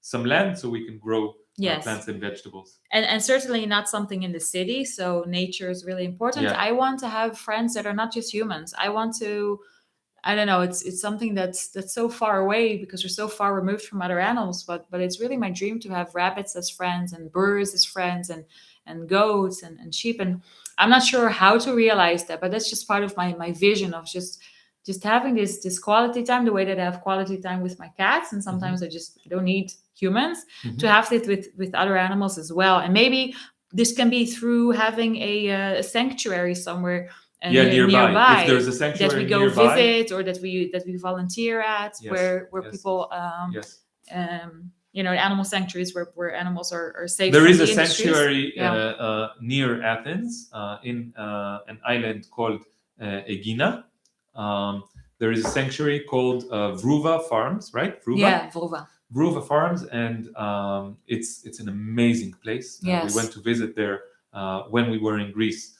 some land, so we can grow plants and vegetables. And certainly not something in the city. So nature is really important. I want to have friends that are not just humans. I want to. I don't know. It's something that's so far away, because we're so far removed from other animals. But it's really my dream to have rabbits as friends, and birds as friends, and goats and sheep. And I'm not sure how to realize that, but that's just part of my vision of just having this quality time, the way that I have quality time with my cats. And sometimes I just don't need humans, to have it with other animals as well. And maybe this can be through having a sanctuary somewhere. Nearby. If there's a sanctuary that we go nearby, visit, or that we volunteer at, where people animal sanctuaries where animals are safe. There is a sanctuary near Athens, in an island called Aegina. There is a sanctuary called Vruva Farms, right? Vruva? Yeah, Vruva. Vruva Farms, and it's an amazing place. We went to visit there when we were in Greece.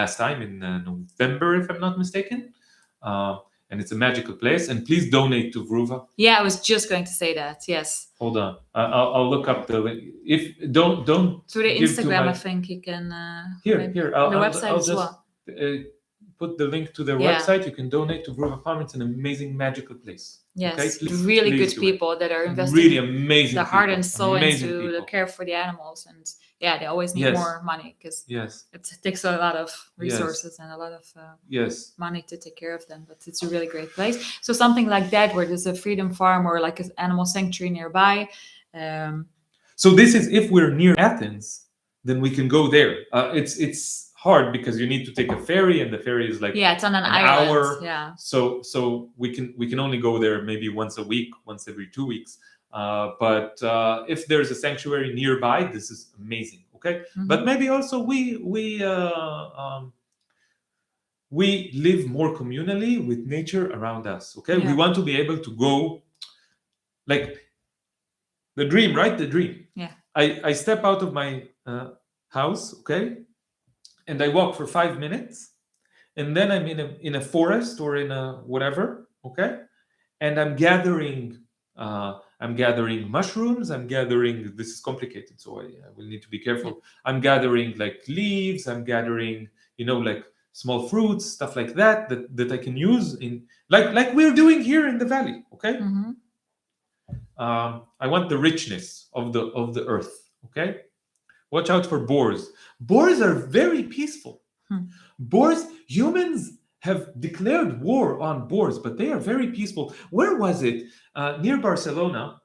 Last time in November, if I'm not mistaken, and it's a magical place. And please donate to Vruva. Yeah, I was just going to say that. Yes. Hold on, I'll look up the link. If don't through the Instagram, I think you can. Here, the website I'll as well. Put the link to their website. You can donate to Vruva Farm. It's an amazing, magical place. Yes, okay? really good people that are investing really amazing, the heart and soul into the care for the animals. And they always need more money, because it takes a lot of resources and a lot of money to take care of them. But it's a really great place. So something like that, where there's a freedom farm or like an animal sanctuary nearby. So this is, if we're near Athens, then we can go there. It's hard because you need to take a ferry, and the ferry is like it's on an island. Hour. Yeah. So we can only go there maybe once a week, once every 2 weeks. But if there's a sanctuary nearby, this is amazing. Okay, but maybe also we live more communally with nature around us. Okay, we want to be able to go, like the dream, right? The dream. Yeah. I step out of my house, okay, and I walk for 5 minutes, and then I'm in a forest or in a whatever, okay, and I'm gathering mushrooms. This is complicated, so I will need to be careful. I'm gathering like leaves. I'm gathering, like small fruits, stuff like that I can use in like we're doing here in the valley. Okay. I want the richness of the earth. Okay. Watch out for boars. Boars are very peaceful. Boars, humans have declared war on boars, but they are very peaceful. Where was it? Near Barcelona.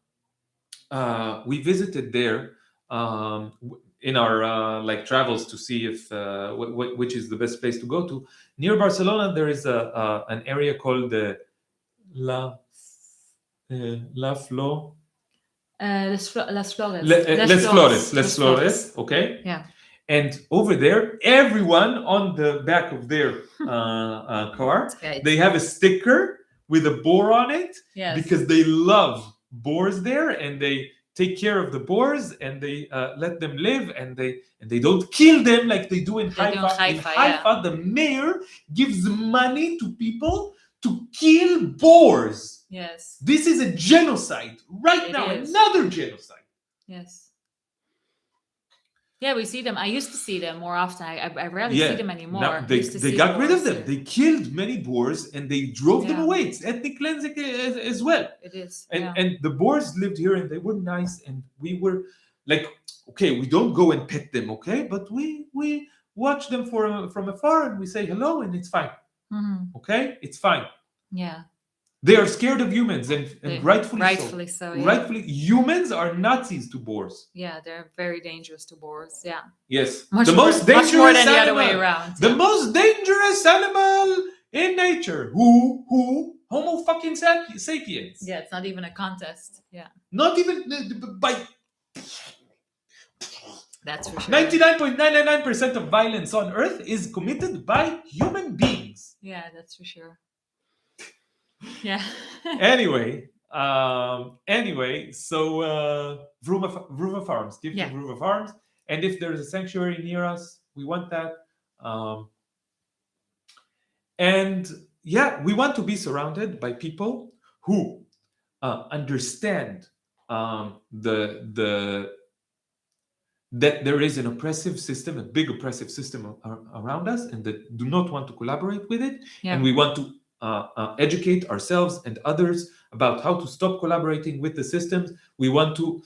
We visited there in our like travels to see if which is the best place to go to. Near Barcelona, there is an area called La Flo. Las Flores. Les Flores. Okay. Yeah. And over there, everyone on the back of their car, they have a sticker with a boar on it, because they love boars there, and they take care of the boars, and they let them live, and they don't kill them like they do in Haifa. In Haifa, the mayor gives money to people to kill boars. Yes. This is a genocide right now. Another genocide. Yes. Yeah, we see them. I used to see them more often. I rarely see them anymore. Now they got rid of them. They killed many boars and they drove them away. It's ethnic cleansing as well. It is. And the boars lived here and they were nice, and we were like, okay, we don't go and pet them, okay, but we watch them from afar and we say hello and it's fine. Okay, it's fine. Yeah. They are scared of humans, and rightfully so. Yeah. Rightfully, humans are Nazis to boars. Yeah, they're very dangerous to boars. Yeah. Yes. Much more than the other way around. The most dangerous animal in nature. Who? Homo fucking sapiens. Yeah, it's not even a contest. Yeah. Not even by. That's for sure. 99.99% of violence on Earth is committed by human beings. Yeah, that's for sure. Yeah. Anyway, so Vruva Farms, give to Vruva Farms, and if there is a sanctuary near us, we want that. And we want to be surrounded by people who understand that there is an oppressive system, a big oppressive system around us, and that do not want to collaborate with it, and we want to educate ourselves and others about how to stop collaborating with the systems. We want to,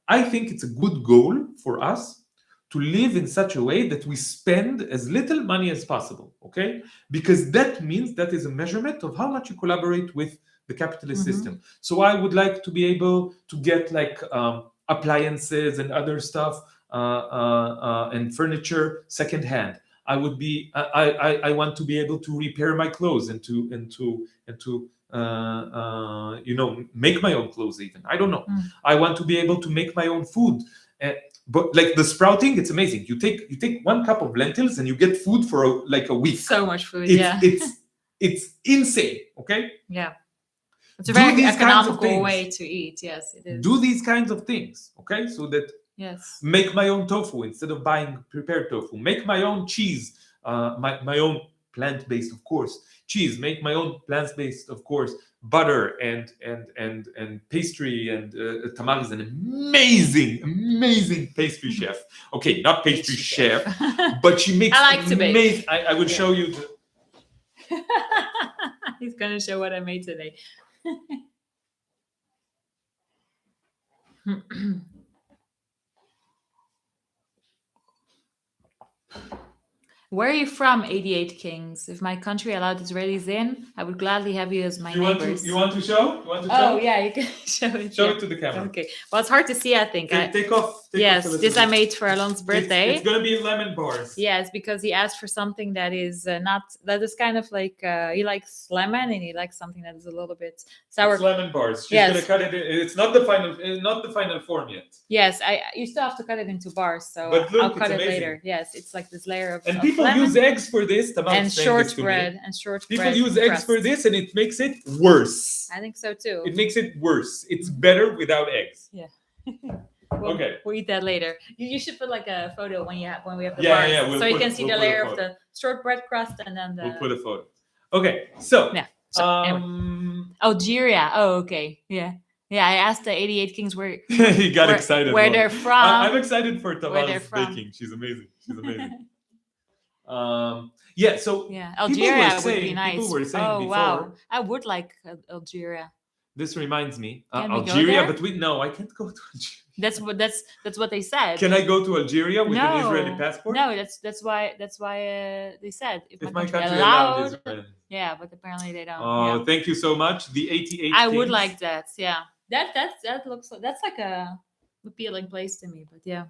I think it's a good goal for us to live in such a way that we spend as little money as possible, okay? Because that means that is a measurement of how much you collaborate with the capitalist system. So I would like to be able to get like appliances and other stuff and furniture secondhand. I want to be able to repair my clothes and to make my own clothes even. I don't know. I want to be able to make my own food. But like the sprouting, it's amazing. You take 1 cup of lentils and you get food for a week. So much food. It's insane. Okay. Yeah. It's a very economical way to eat. Yes, it is. Do these kinds of things. Okay, so that. Yes. Make my own tofu instead of buying prepared tofu. Make my own cheese, my own plant-based, of course. Cheese. Make my own plant-based, of course. Butter and pastry. And Tamar is an amazing pastry chef. Okay, not pastry chef, but she makes. I like to bake. I would show you. He's gonna show what I made today. Where are you from, 88 Kings? If my country allowed Israelis in, I would gladly have you as my neighbors. You want to show? Oh, yeah, you can show it. Show it to the camera. Okay. Well, it's hard to see, I think. Take off. Yes, this I made for Alon's birthday. It's going to be lemon bars. Yes, because he asked for something that is that is kind of like, he likes lemon and he likes something that is a little bit sour. It's lemon bars. She's going to cut it. It's not the final form yet. Yes, you still have to cut it into bars, so but look, I'll cut it amazing. Later. Yes, it's like this layer of And people use eggs for this. And shortbread. People use eggs for this, and it makes it worse. I think so too. It makes it worse. It's better without eggs. Yeah. Okay. We'll eat that later. You should put like a photo when we have the bars. Yeah. So you can see the layer of the shortbread crust and then the. We'll put a photo. Okay. So. Yeah. Anyway. Algeria. Oh, okay. Yeah. Yeah, I asked the 88 Kings where he got excited. Where they're from. I'm excited for Tamar's baking. She's amazing. So Algeria would be nice. People were saying before, wow, I would like Algeria. This reminds me, Can we go Algeria, there? but I can't go to Algeria. That's what they said. Can I go to Algeria with an Israeli passport? No, that's why they said if my country allowed Israel. Yeah, but apparently they don't. Oh, thank you so much. The 88. I would like that. Yeah, that looks that's like a appealing place to me. But yeah,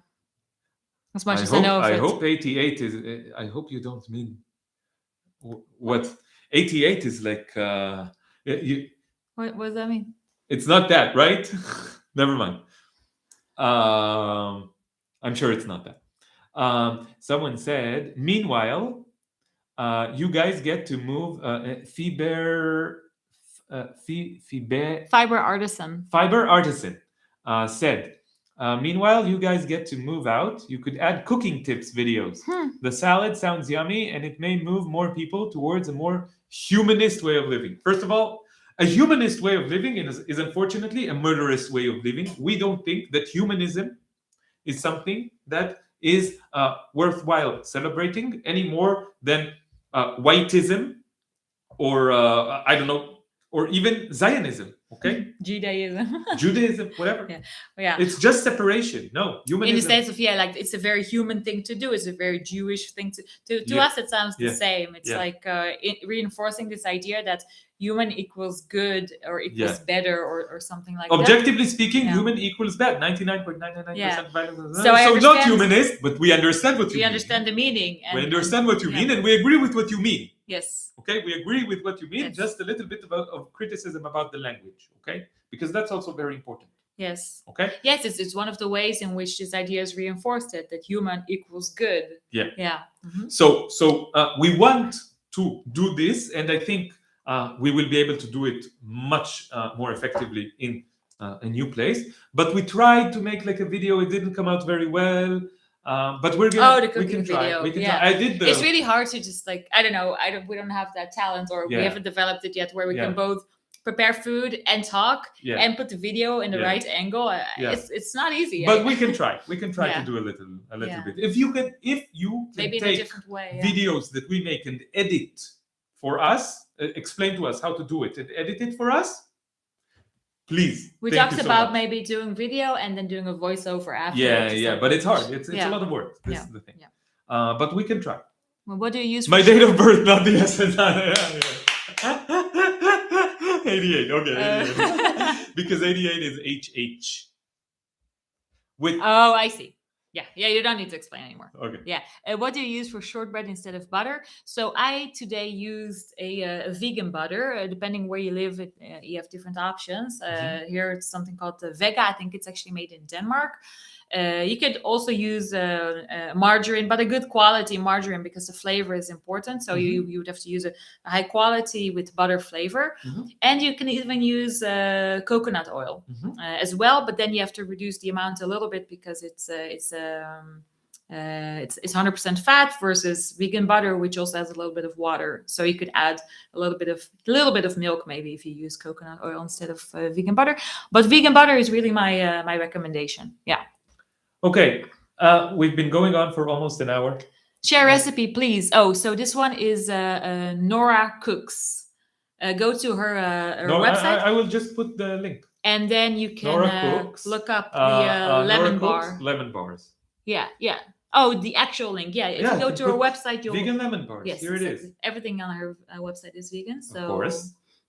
as much as I know of I it. hope 88 is. I hope you don't mean what 88 is like. What does that mean? It's not that, right? Never mind. I'm sure it's not that. Someone said, meanwhile, you guys get to move Fiber Artisan said, meanwhile, you guys get to move out. You could add cooking tips videos. The salad sounds yummy, and it may move more people towards a more humanist way of living. First of all, a humanist way of living is unfortunately a murderous way of living. We don't think that humanism is something that is worthwhile celebrating any more than whiteism or I don't know, or even Zionism. Okay, Judaism, whatever. Yeah. It's just separation. No, humanism. In the sense of like it's a very human thing to do. It's a very Jewish thing to us. It sounds the same. It's like reinforcing this idea that human equals good or equals better or something like Objectively that. speaking, human equals bad. 99.999% violence. So not humanist, but we understand what you mean. We understand the meaning. We understand what you mean, and we agree with what you mean. Yes. Okay, we agree with what you mean. Just a little bit of criticism about the language. Okay, because that's also very important. Yes. Okay. Yes, it's one of the ways in which this idea is reinforced that human equals good. Yeah. Yeah. Mm-hmm. So we want to do this, and I think we will be able to do it much more effectively in a new place. But we tried to make like a video. It didn't come out very well. But we're gonna. The cooking video. We can try. I did. It's really hard to just like we don't have that talent, or we haven't developed it yet, where we can both prepare food and talk and put the video in the right angle. It's not easy. But we can try. We can try to do a little bit. If you can maybe take in a different way, videos that we make and edit for us, explain to us how to do it and edit it for us. Please. We talked about maybe doing video and then doing a voiceover after. Yeah, but it's hard. It's a lot of work. This is the thing. But we can try. Well, what do you use? My date of birth, not the SNI. 88. Okay. 88. Because 88 is HH. I see. Yeah, you don't need to explain anymore. Okay. Yeah. What do you use for shortbread instead of butter? So I today used a vegan butter. Depending where you live, you have different options. Here it's something called Vega. I think it's actually made in Denmark. You could also use margarine, but a good quality margarine because the flavor is important. So you would have to use a high quality with butter flavor. And you can even use coconut oil as well. But then you have to reduce the amount a little bit because it's 100% fat versus vegan butter, which also has a little bit of water. So you could add a little bit of milk maybe if you use coconut oil instead of vegan butter. But vegan butter is really my recommendation. Yeah. Okay, we've been going on for almost an hour. Share recipe, please. Oh, so this one is Nora Cooks. Go to her website. I will just put the link. And then you can look up the lemon bar. Lemon bars. Yeah. Oh, the actual link. Yeah, if you go to her website, you'll... Vegan lemon bars. Yes, here it is. Everything on her website is vegan. So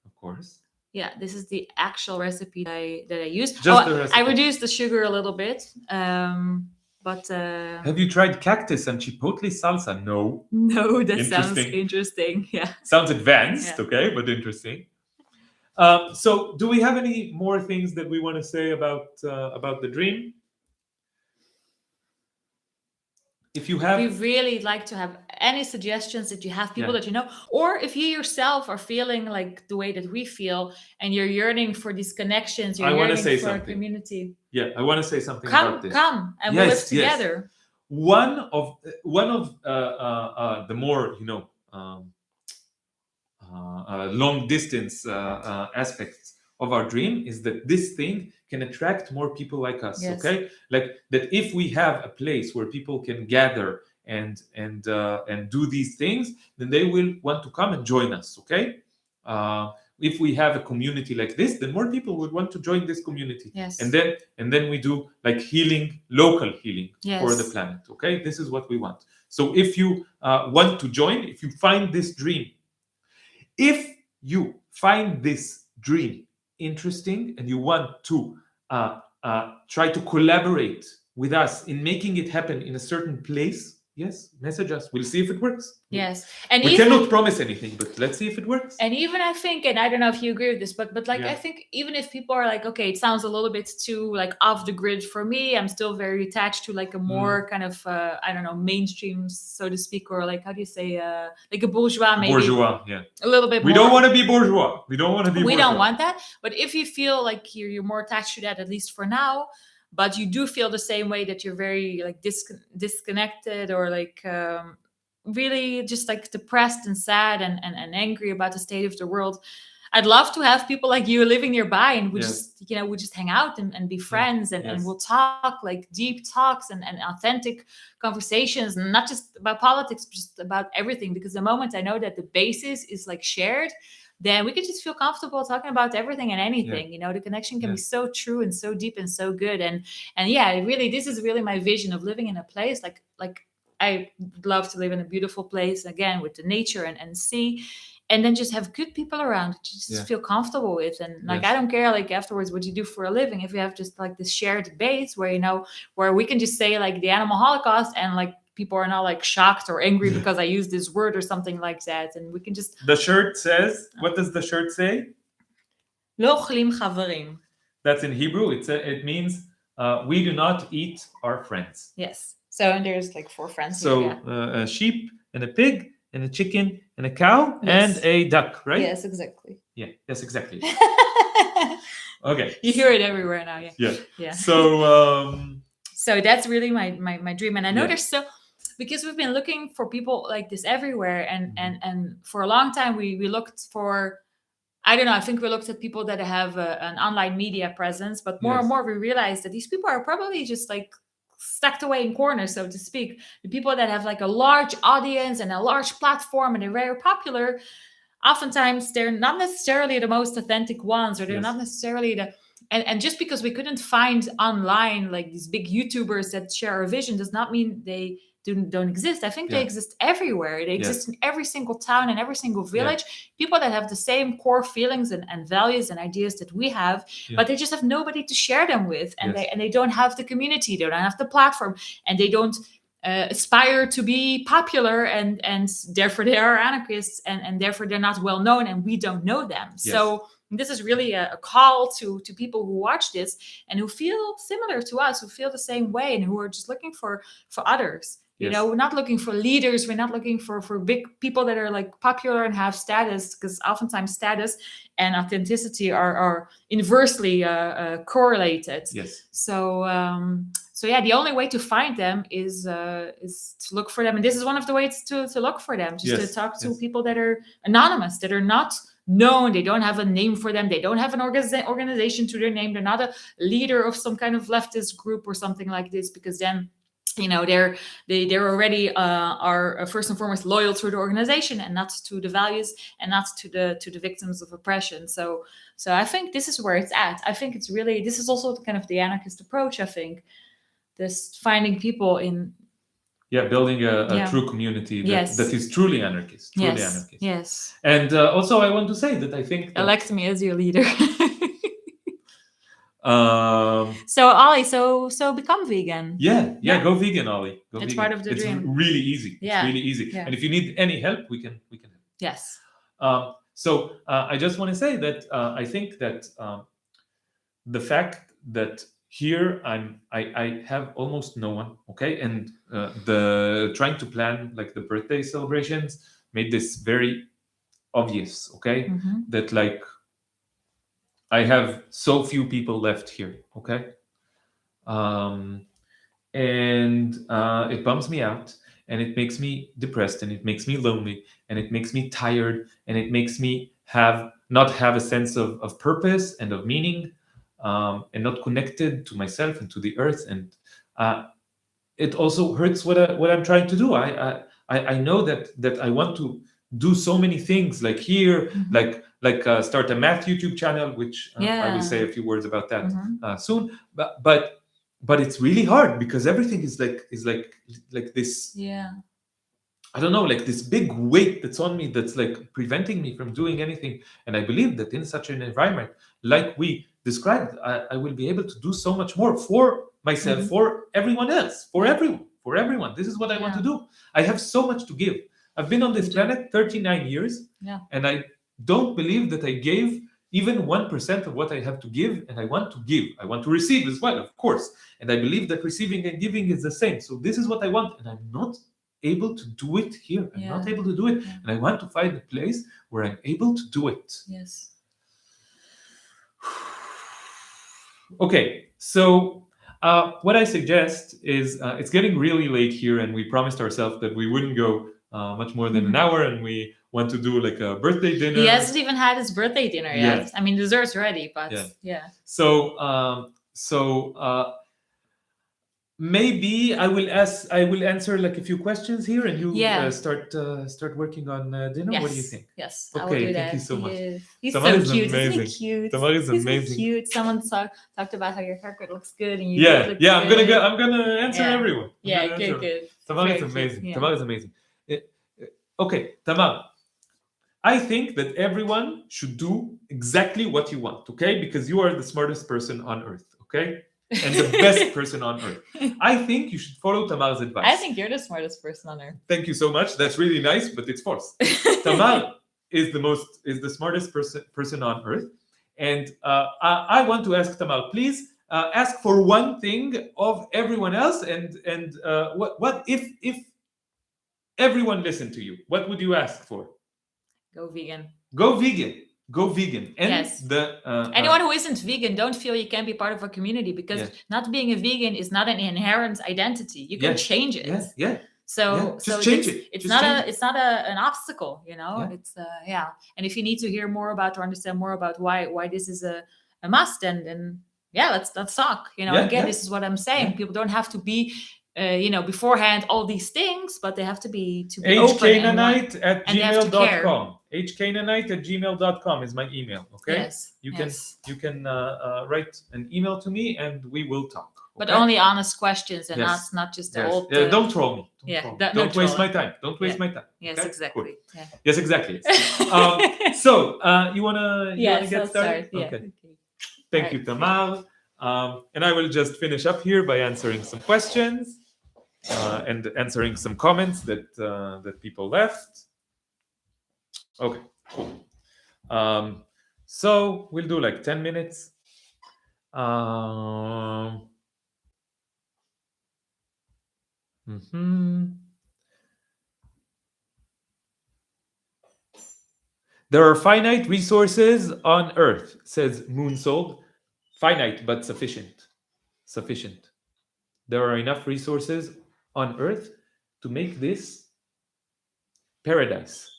Of course. Yeah, this is the actual recipe that I used. The recipe. I reduced the sugar a little bit, but... Have you tried cactus and chipotle salsa? No. No, that sounds interesting. Yeah. Sounds advanced, okay, but interesting. So, do we have any more things that we want to say about the dream? If you have, we really like to have any suggestions that you have, people that you know, or if you yourself are feeling like the way that we feel and you're yearning for these connections, you're yearning for a community. Yeah, I want to say something about this. Come and we'll live together. One of the more long distance aspects of our dream is that this thing can attract more people like us. Okay, like that if we have a place where people can gather and do these things, then they will want to come and join us. Okay, if we have a community like this, then more people would want to join this community. Yes. And then we do like healing, local healing for the Yes. planet. Okay, this is what we want. So if you want to join, if you find this dream, if you find this dream interesting and you want to try to collaborate with us in making it happen in a certain place, yes, message us. We'll see if it works. Yes. And We even, cannot promise anything, but let's see if it works. and even I think, and I don't know if you agree with this, but like Yeah. I think even if people are like, okay, it sounds a little bit too like off the grid for me, I'm still very attached to like a more kind of I don't know, mainstream, so to speak, or like how do you say like a bourgeois maybe. Bourgeois, yeah. A little bit We more. don't want to be bourgeois. We don't want to be We bourgeois. don't want that. But if you feel like you're more attached to that, at least for now, but you do feel the same way that you're very like disconnected or like really just like depressed and sad and angry about the state of the world, I'd love to have people like you living nearby, and we just, you know, we just hang out and be friends, and we'll talk like deep talks and authentic conversations, and not just about politics, but just about everything. Because the moment I know that the basis is like shared, then we can just feel comfortable talking about everything and anything. You know, the connection can be so true and so deep and so good. And yeah, really, this is really my vision of living in a place like I would love to live in a beautiful place again with the nature and sea, and then just have good people around that you just feel comfortable with. And like I don't care like afterwards what you do for a living, if you have just like this shared base where, you know, where we can just say like the animal holocaust and like people are not like shocked or angry because I use this word or something like that, and we can just. The shirt says, what does the shirt say? Lo ochlim chavarim. That's in Hebrew. It means we do not eat our friends. Yes. So and there's like 4 friends. So here, a sheep and a pig and a chicken and a cow and a duck, right? Yes, exactly. Yeah. Yes, exactly. Okay. You hear it everywhere now. Yeah. So. So that's really my dream, and I know there's so. Because we've been looking for people like this everywhere, and for a long time we looked for, I don't know, I think we looked at people that have an online media presence, but more and more we realized that these people are probably just like stuck away in corners, so to speak. The people that have like a large audience and a large platform and they're very popular, oftentimes they're not necessarily the most authentic ones, or they're not necessarily the. And just because we couldn't find online like these big YouTubers that share our vision does not mean they don't exist. I think they exist everywhere. They exist in every single town and every single village. People that have the same core feelings and values and ideas that we have, but they just have nobody to share them with, and they don't have the community, they don't have the platform, and they don't aspire to be popular, and therefore they are anarchists, and therefore they're not well known, and we don't know them. So this is really a call to people who watch this and who feel similar to us, who feel the same way, and who are just looking for others. You know, we're not looking for leaders. We're not looking for big people that are like popular and have status, because oftentimes status and authenticity are inversely correlated. So yeah, the only way to find them is to look for them, and this is one of the ways to look for them. Just to talk to people that are anonymous, that are not known. They don't have a name for them. They don't have an organization to their name. They're not a leader of some kind of leftist group or something like this, because then, you know, they're already are first and foremost loyal to the organization and not to the values and not to the victims of oppression. So I think this is where it's at. I think it's really, this is also kind of the anarchist approach. I think this finding people in building a true community that is truly anarchist. Yes. And also I want to say that I think that, elect me as your leader. So Ollie, so become vegan. Go vegan, Ollie. Go it's vegan. part of the dream. It's really easy. It's really easy. And if you need any help, we can help. Yes. So I just want to say that I think that the fact that here I have almost no one, okay, and the trying to plan like the birthday celebrations made this very obvious, okay, that like I have so few people left here, okay, and it bums me out, and it makes me depressed, and it makes me lonely, and it makes me tired, and it makes me not have a sense of purpose and of meaning, and not connected to myself and to the earth, and it also hurts what I'm trying to do. I know that I want to do so many things, like here, like like start a math YouTube channel, which I will say a few words about that soon. But it's really hard because everything is like this. Yeah. I don't know, like this big weight that's on me that's like preventing me from doing anything. And I believe that in such an environment, like we described, I will be able to do so much more for myself, for everyone else, for everyone. This is what I want to do. I have so much to give. I've been on this planet 39 years, and I don't believe that I gave even 1% of what I have to give, and I want to give. I want to receive as well, of course. And I believe that receiving and giving is the same. So this is what I want, and I'm not able to do it here. I'm not able to do it. And I want to find a place where I'm able to do it. Yes. Okay, so what I suggest is it's getting really late here, and we promised ourselves that we wouldn't go much more than an hour, and we want to do like a birthday dinner. He hasn't even had his birthday dinner yet. I mean, dessert's ready, but So maybe I will answer like a few questions here, and you start working on dinner. Yes. What do you think? Yes. Okay, I will do thank that. you so much. He's Tamar so is cute. amazing. Isn't he cute? Tamar is Isn't he amazing. cute? Someone talked about how your haircut looks good, and you I'm gonna answer everyone. Good. Tamar is amazing. Tamar is amazing. Okay, Tamar. I think that everyone should do exactly what you want, okay? Because you are the smartest person on earth, okay? And the best person on earth. I think you should follow Tamar's advice. I think you're the smartest person on earth. Thank you so much. That's really nice, but it's false. Tamar is the smartest person on earth. And I want to ask Tamar, please ask for one thing of everyone else. And what if everyone listened to you? What would you ask for? Go vegan. Go vegan. Go vegan. And anyone who isn't vegan, don't feel you can't be part of a community, because not being a vegan is not an inherent identity. You can change it. So change it. It's not an obstacle, you know. It's And if you need to hear more about or understand more about why this is a must, then let's talk. You know, this is what I'm saying. People don't have to be beforehand all these things, but they have to be open hcanaanite@gmail.com. hcanaanite@gmail.com is my email. Okay. Yes. You can write an email to me, and we will talk. Okay? But only honest questions, and not just the old. Don't troll me. Don't waste my time. Don't waste my time. Yes, okay? exactly. Cool. Yeah. Yes, exactly. So you wanna get started? Okay. Thank you, Tamar. And I will just finish up here by answering some questions and answering some comments that people left. Okay, cool. So we'll do like 10 minutes. There are finite resources on Earth, says Moonsold. Finite, but sufficient. Sufficient. There are enough resources on Earth to make this paradise.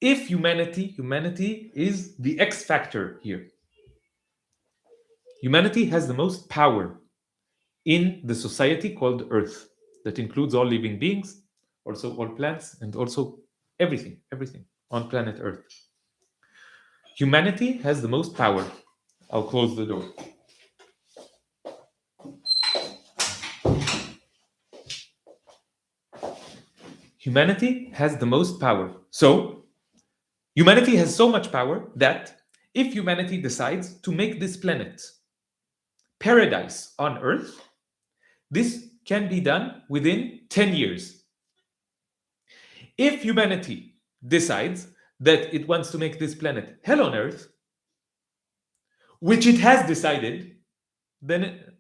If humanity is the X factor here. Humanity has the most power in the society called Earth, that includes all living beings, also all plants, and also everything on planet Earth. Humanity has the most power. I'll close the door. Humanity has the most power. So, humanity has so much power that if humanity decides to make this planet paradise on Earth, this can be done within 10 years. If humanity decides that it wants to make this planet hell on Earth, which it has decided, then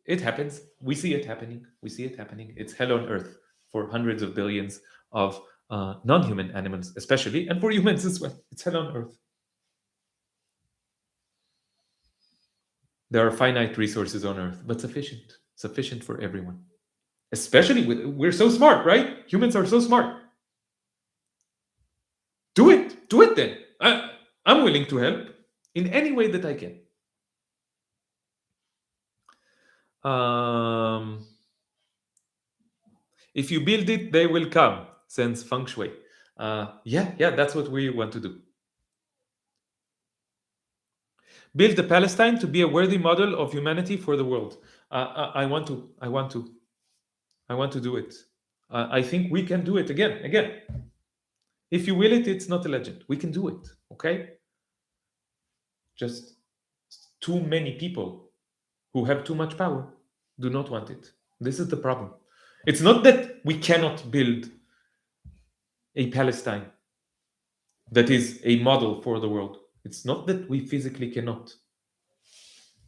it happens. We see it happening. It's hell on Earth for hundreds of billions of non-human animals, especially, and for humans as well. It's hell on Earth. There are finite resources on Earth, but sufficient for everyone. Especially we're so smart, right? Humans are so smart. Do it then. I'm willing to help in any way that I can. If you build it, they will come, says Feng Shui. Yeah, that's what we want to do. build a Palestine to be a worthy model of humanity for the world. I want to do it. I think we can do it again. If you will it, it's not a legend. We can do it, okay? Just too many people who have too much power do not want it. This is the problem. It's not that we cannot build a Palestine that is a model for the world. It's not that we physically cannot.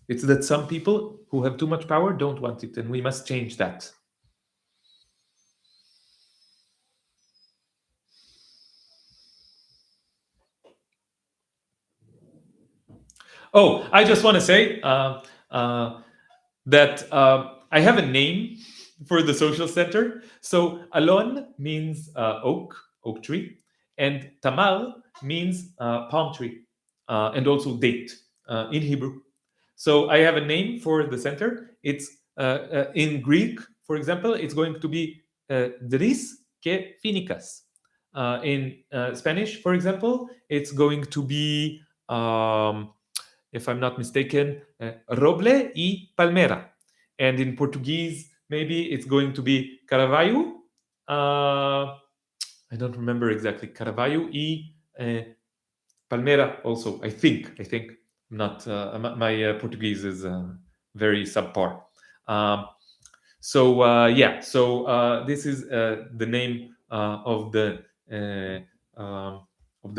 It's that some people who have too much power don't want it, and we must change that. Oh, I just want to say that I have a name for the social center. So Alon means oak tree, and Tamar means palm tree, and also date in Hebrew. So I have a name for the center. It's in Greek, for example, it's going to be Dris ke Finikas. In Spanish, for example, it's going to be if I'm not mistaken, Roble y Palmera. And in Portuguese, maybe it's going to be Carvalho. I don't remember exactly. Carvalho y Palmera also, I think. Not my Portuguese is very subpar. So this is the name of the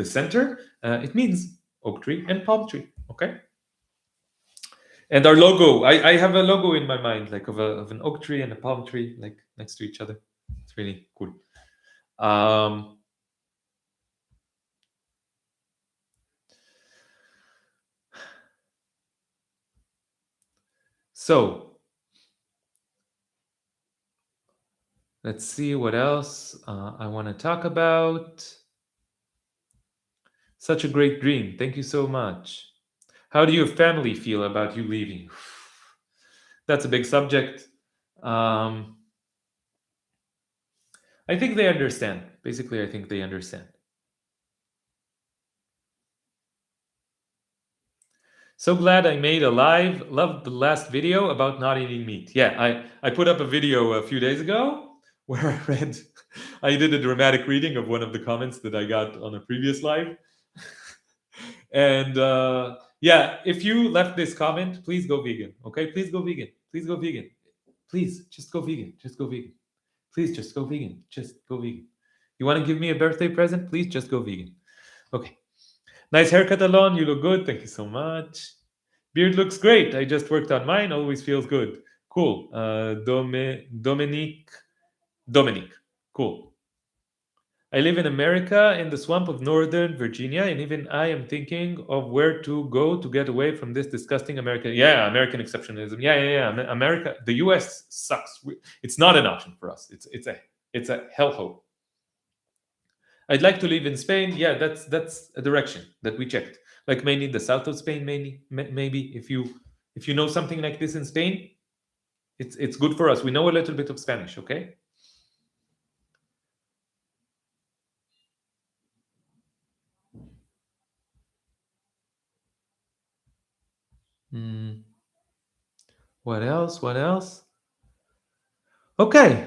center. It means oak tree and palm tree. Okay. And our logo, I have a logo in my mind, like of an oak tree and a palm tree, like next to each other. It's really cool. So let's see what else I want to talk about. Such a great dream. Thank you so much. How do your family feel about you leaving? That's a big subject. I think they understand. Basically, I think they understand. So glad I made a live. Loved the last video about not eating meat. Yeah, I put up a video a few days ago where I did a dramatic reading of one of the comments that I got on a previous live. And yeah, if you left this comment, please go vegan. Okay, please go vegan. Please go vegan. Please just go vegan. Just go vegan. Please just go vegan. Just go vegan. You want to give me a birthday present? Please just go vegan. Okay. Nice haircut, Alon. You look good. Thank you so much. Beard looks great. I just worked on mine. Always feels good. Cool. Dominic. Cool. I live in America in the swamp of Northern Virginia, and even I am thinking of where to go to get away from this disgusting American exceptionalism. Yeah. America, the U.S. sucks. It's not an option for us. It's a hellhole. I'd like to live in Spain. Yeah, that's a direction that we checked. Like mainly the south of Spain. Maybe if you know something like this in Spain, it's good for us. We know a little bit of Spanish. Okay. What else? Okay.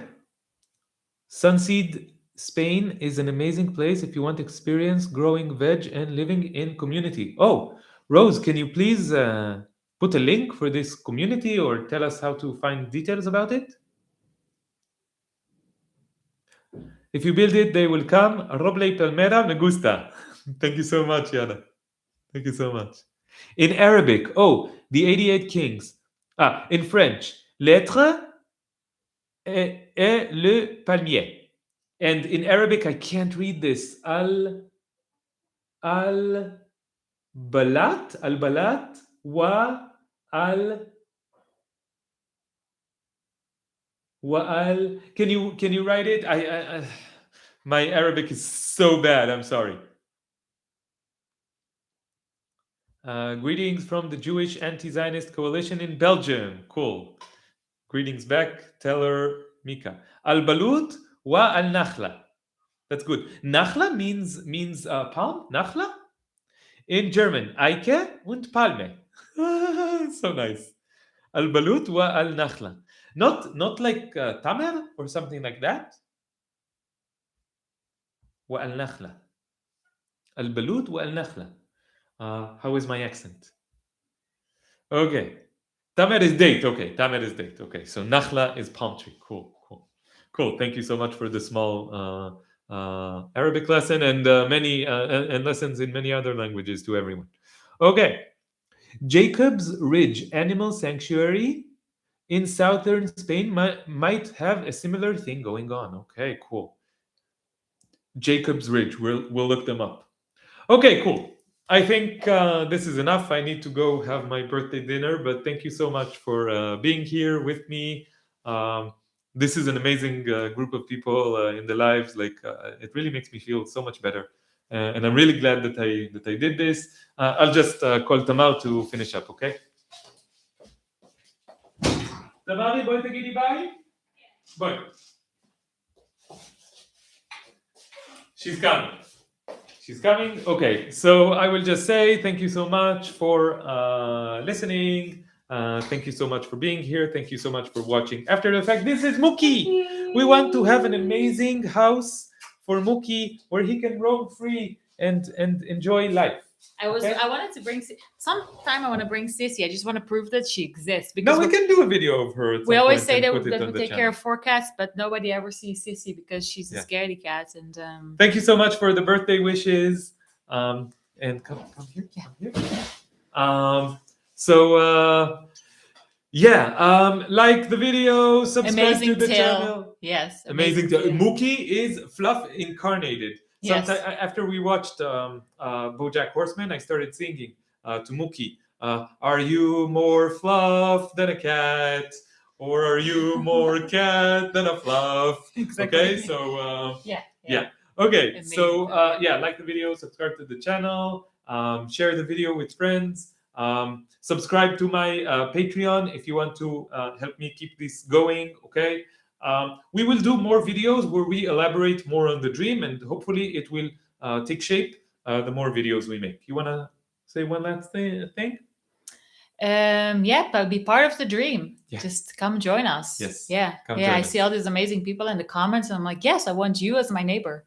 Sunseed, Spain is an amazing place if you want experience growing veg and living in community. Oh, Rose, can you please put a link for this community or tell us how to find details about it? If you build it, they will come. Roble Palmera, me gusta. Thank you so much, Yana. Thank you so much. In Arabic, the 88 Kings. In French, l'être et le palmier. And in Arabic, I can't read this. Al-balat wa al. Can you write it? I my Arabic is so bad. I'm sorry. Greetings from the Jewish Anti-Zionist Coalition in Belgium. Cool. Greetings back, Teller Mika. Al-balut wa al-nakhla. That's good. Nakhla means palm. Nakhla. In German, Eike und Palme. So nice. Al-balut wa al-nakhla. Not like tamar or something like that. Wa al-nakhla. Al-balut wa al-nakhla. How is my accent? Okay. Tamar is date. Okay. Tamar is date. Okay. So nakhla is palm tree. Cool. Thank you so much for the small Arabic lesson and many and lessons in many other languages to everyone. Okay. Jacob's Ridge Animal Sanctuary in southern Spain might have a similar thing going on. Okay, cool. Jacob's Ridge. We'll look them up. Okay, cool. I think this is enough. I need to go have my birthday dinner, but thank you so much for being here with me. This is an amazing group of people in the lives. Like it really makes me feel so much better, and I'm really glad that I did this. I'll just call Tamar to finish up. Okay. Tamari, בואי תגידי ביי. בואי. She's coming. She's coming. Okay, so I will just say thank you so much for listening. Thank you so much for being here. Thank you so much for watching After the Fact. This is Mookie. We want to have an amazing house for Mookie where he can roam free and enjoy life. I wanted to bring sometime. I want to bring Sissy. I just want to prove that she exists. Because no, we can do a video of her. We always say that we take care of 4 cats, but nobody ever sees Sissy because she's a scaredy cat. And thank you so much for the birthday wishes. And come here. Like the video, subscribe amazing to the tail. channel. Yes, amazing tail. Mookie is fluff incarnated. Yes. After we watched BoJack Horseman, I started singing to Mookie. Are you more fluff than a cat, or are you more cat than a fluff? Exactly. Okay, so yeah. Okay, amazing. So like the video, subscribe to the channel, share the video with friends, subscribe to my Patreon if you want to help me keep this going. Okay. We will do more videos where we elaborate more on the dream, and hopefully it will take shape the more videos we make. You want to say one last thing? I'll be part of the dream. Yeah. Just come join us. Yes. Yeah. I see all these amazing people in the comments, and I'm like, yes, I want you as my neighbor.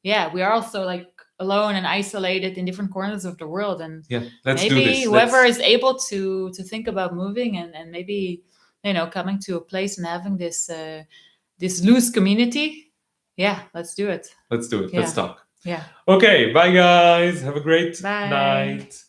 Yeah. We are also like alone and isolated in different corners of the world, and let's maybe do this. Whoever is able to think about moving and maybe coming to a place and having this loose community. Let's do it. Let's talk. Yeah. Okay, bye guys. Have a great night.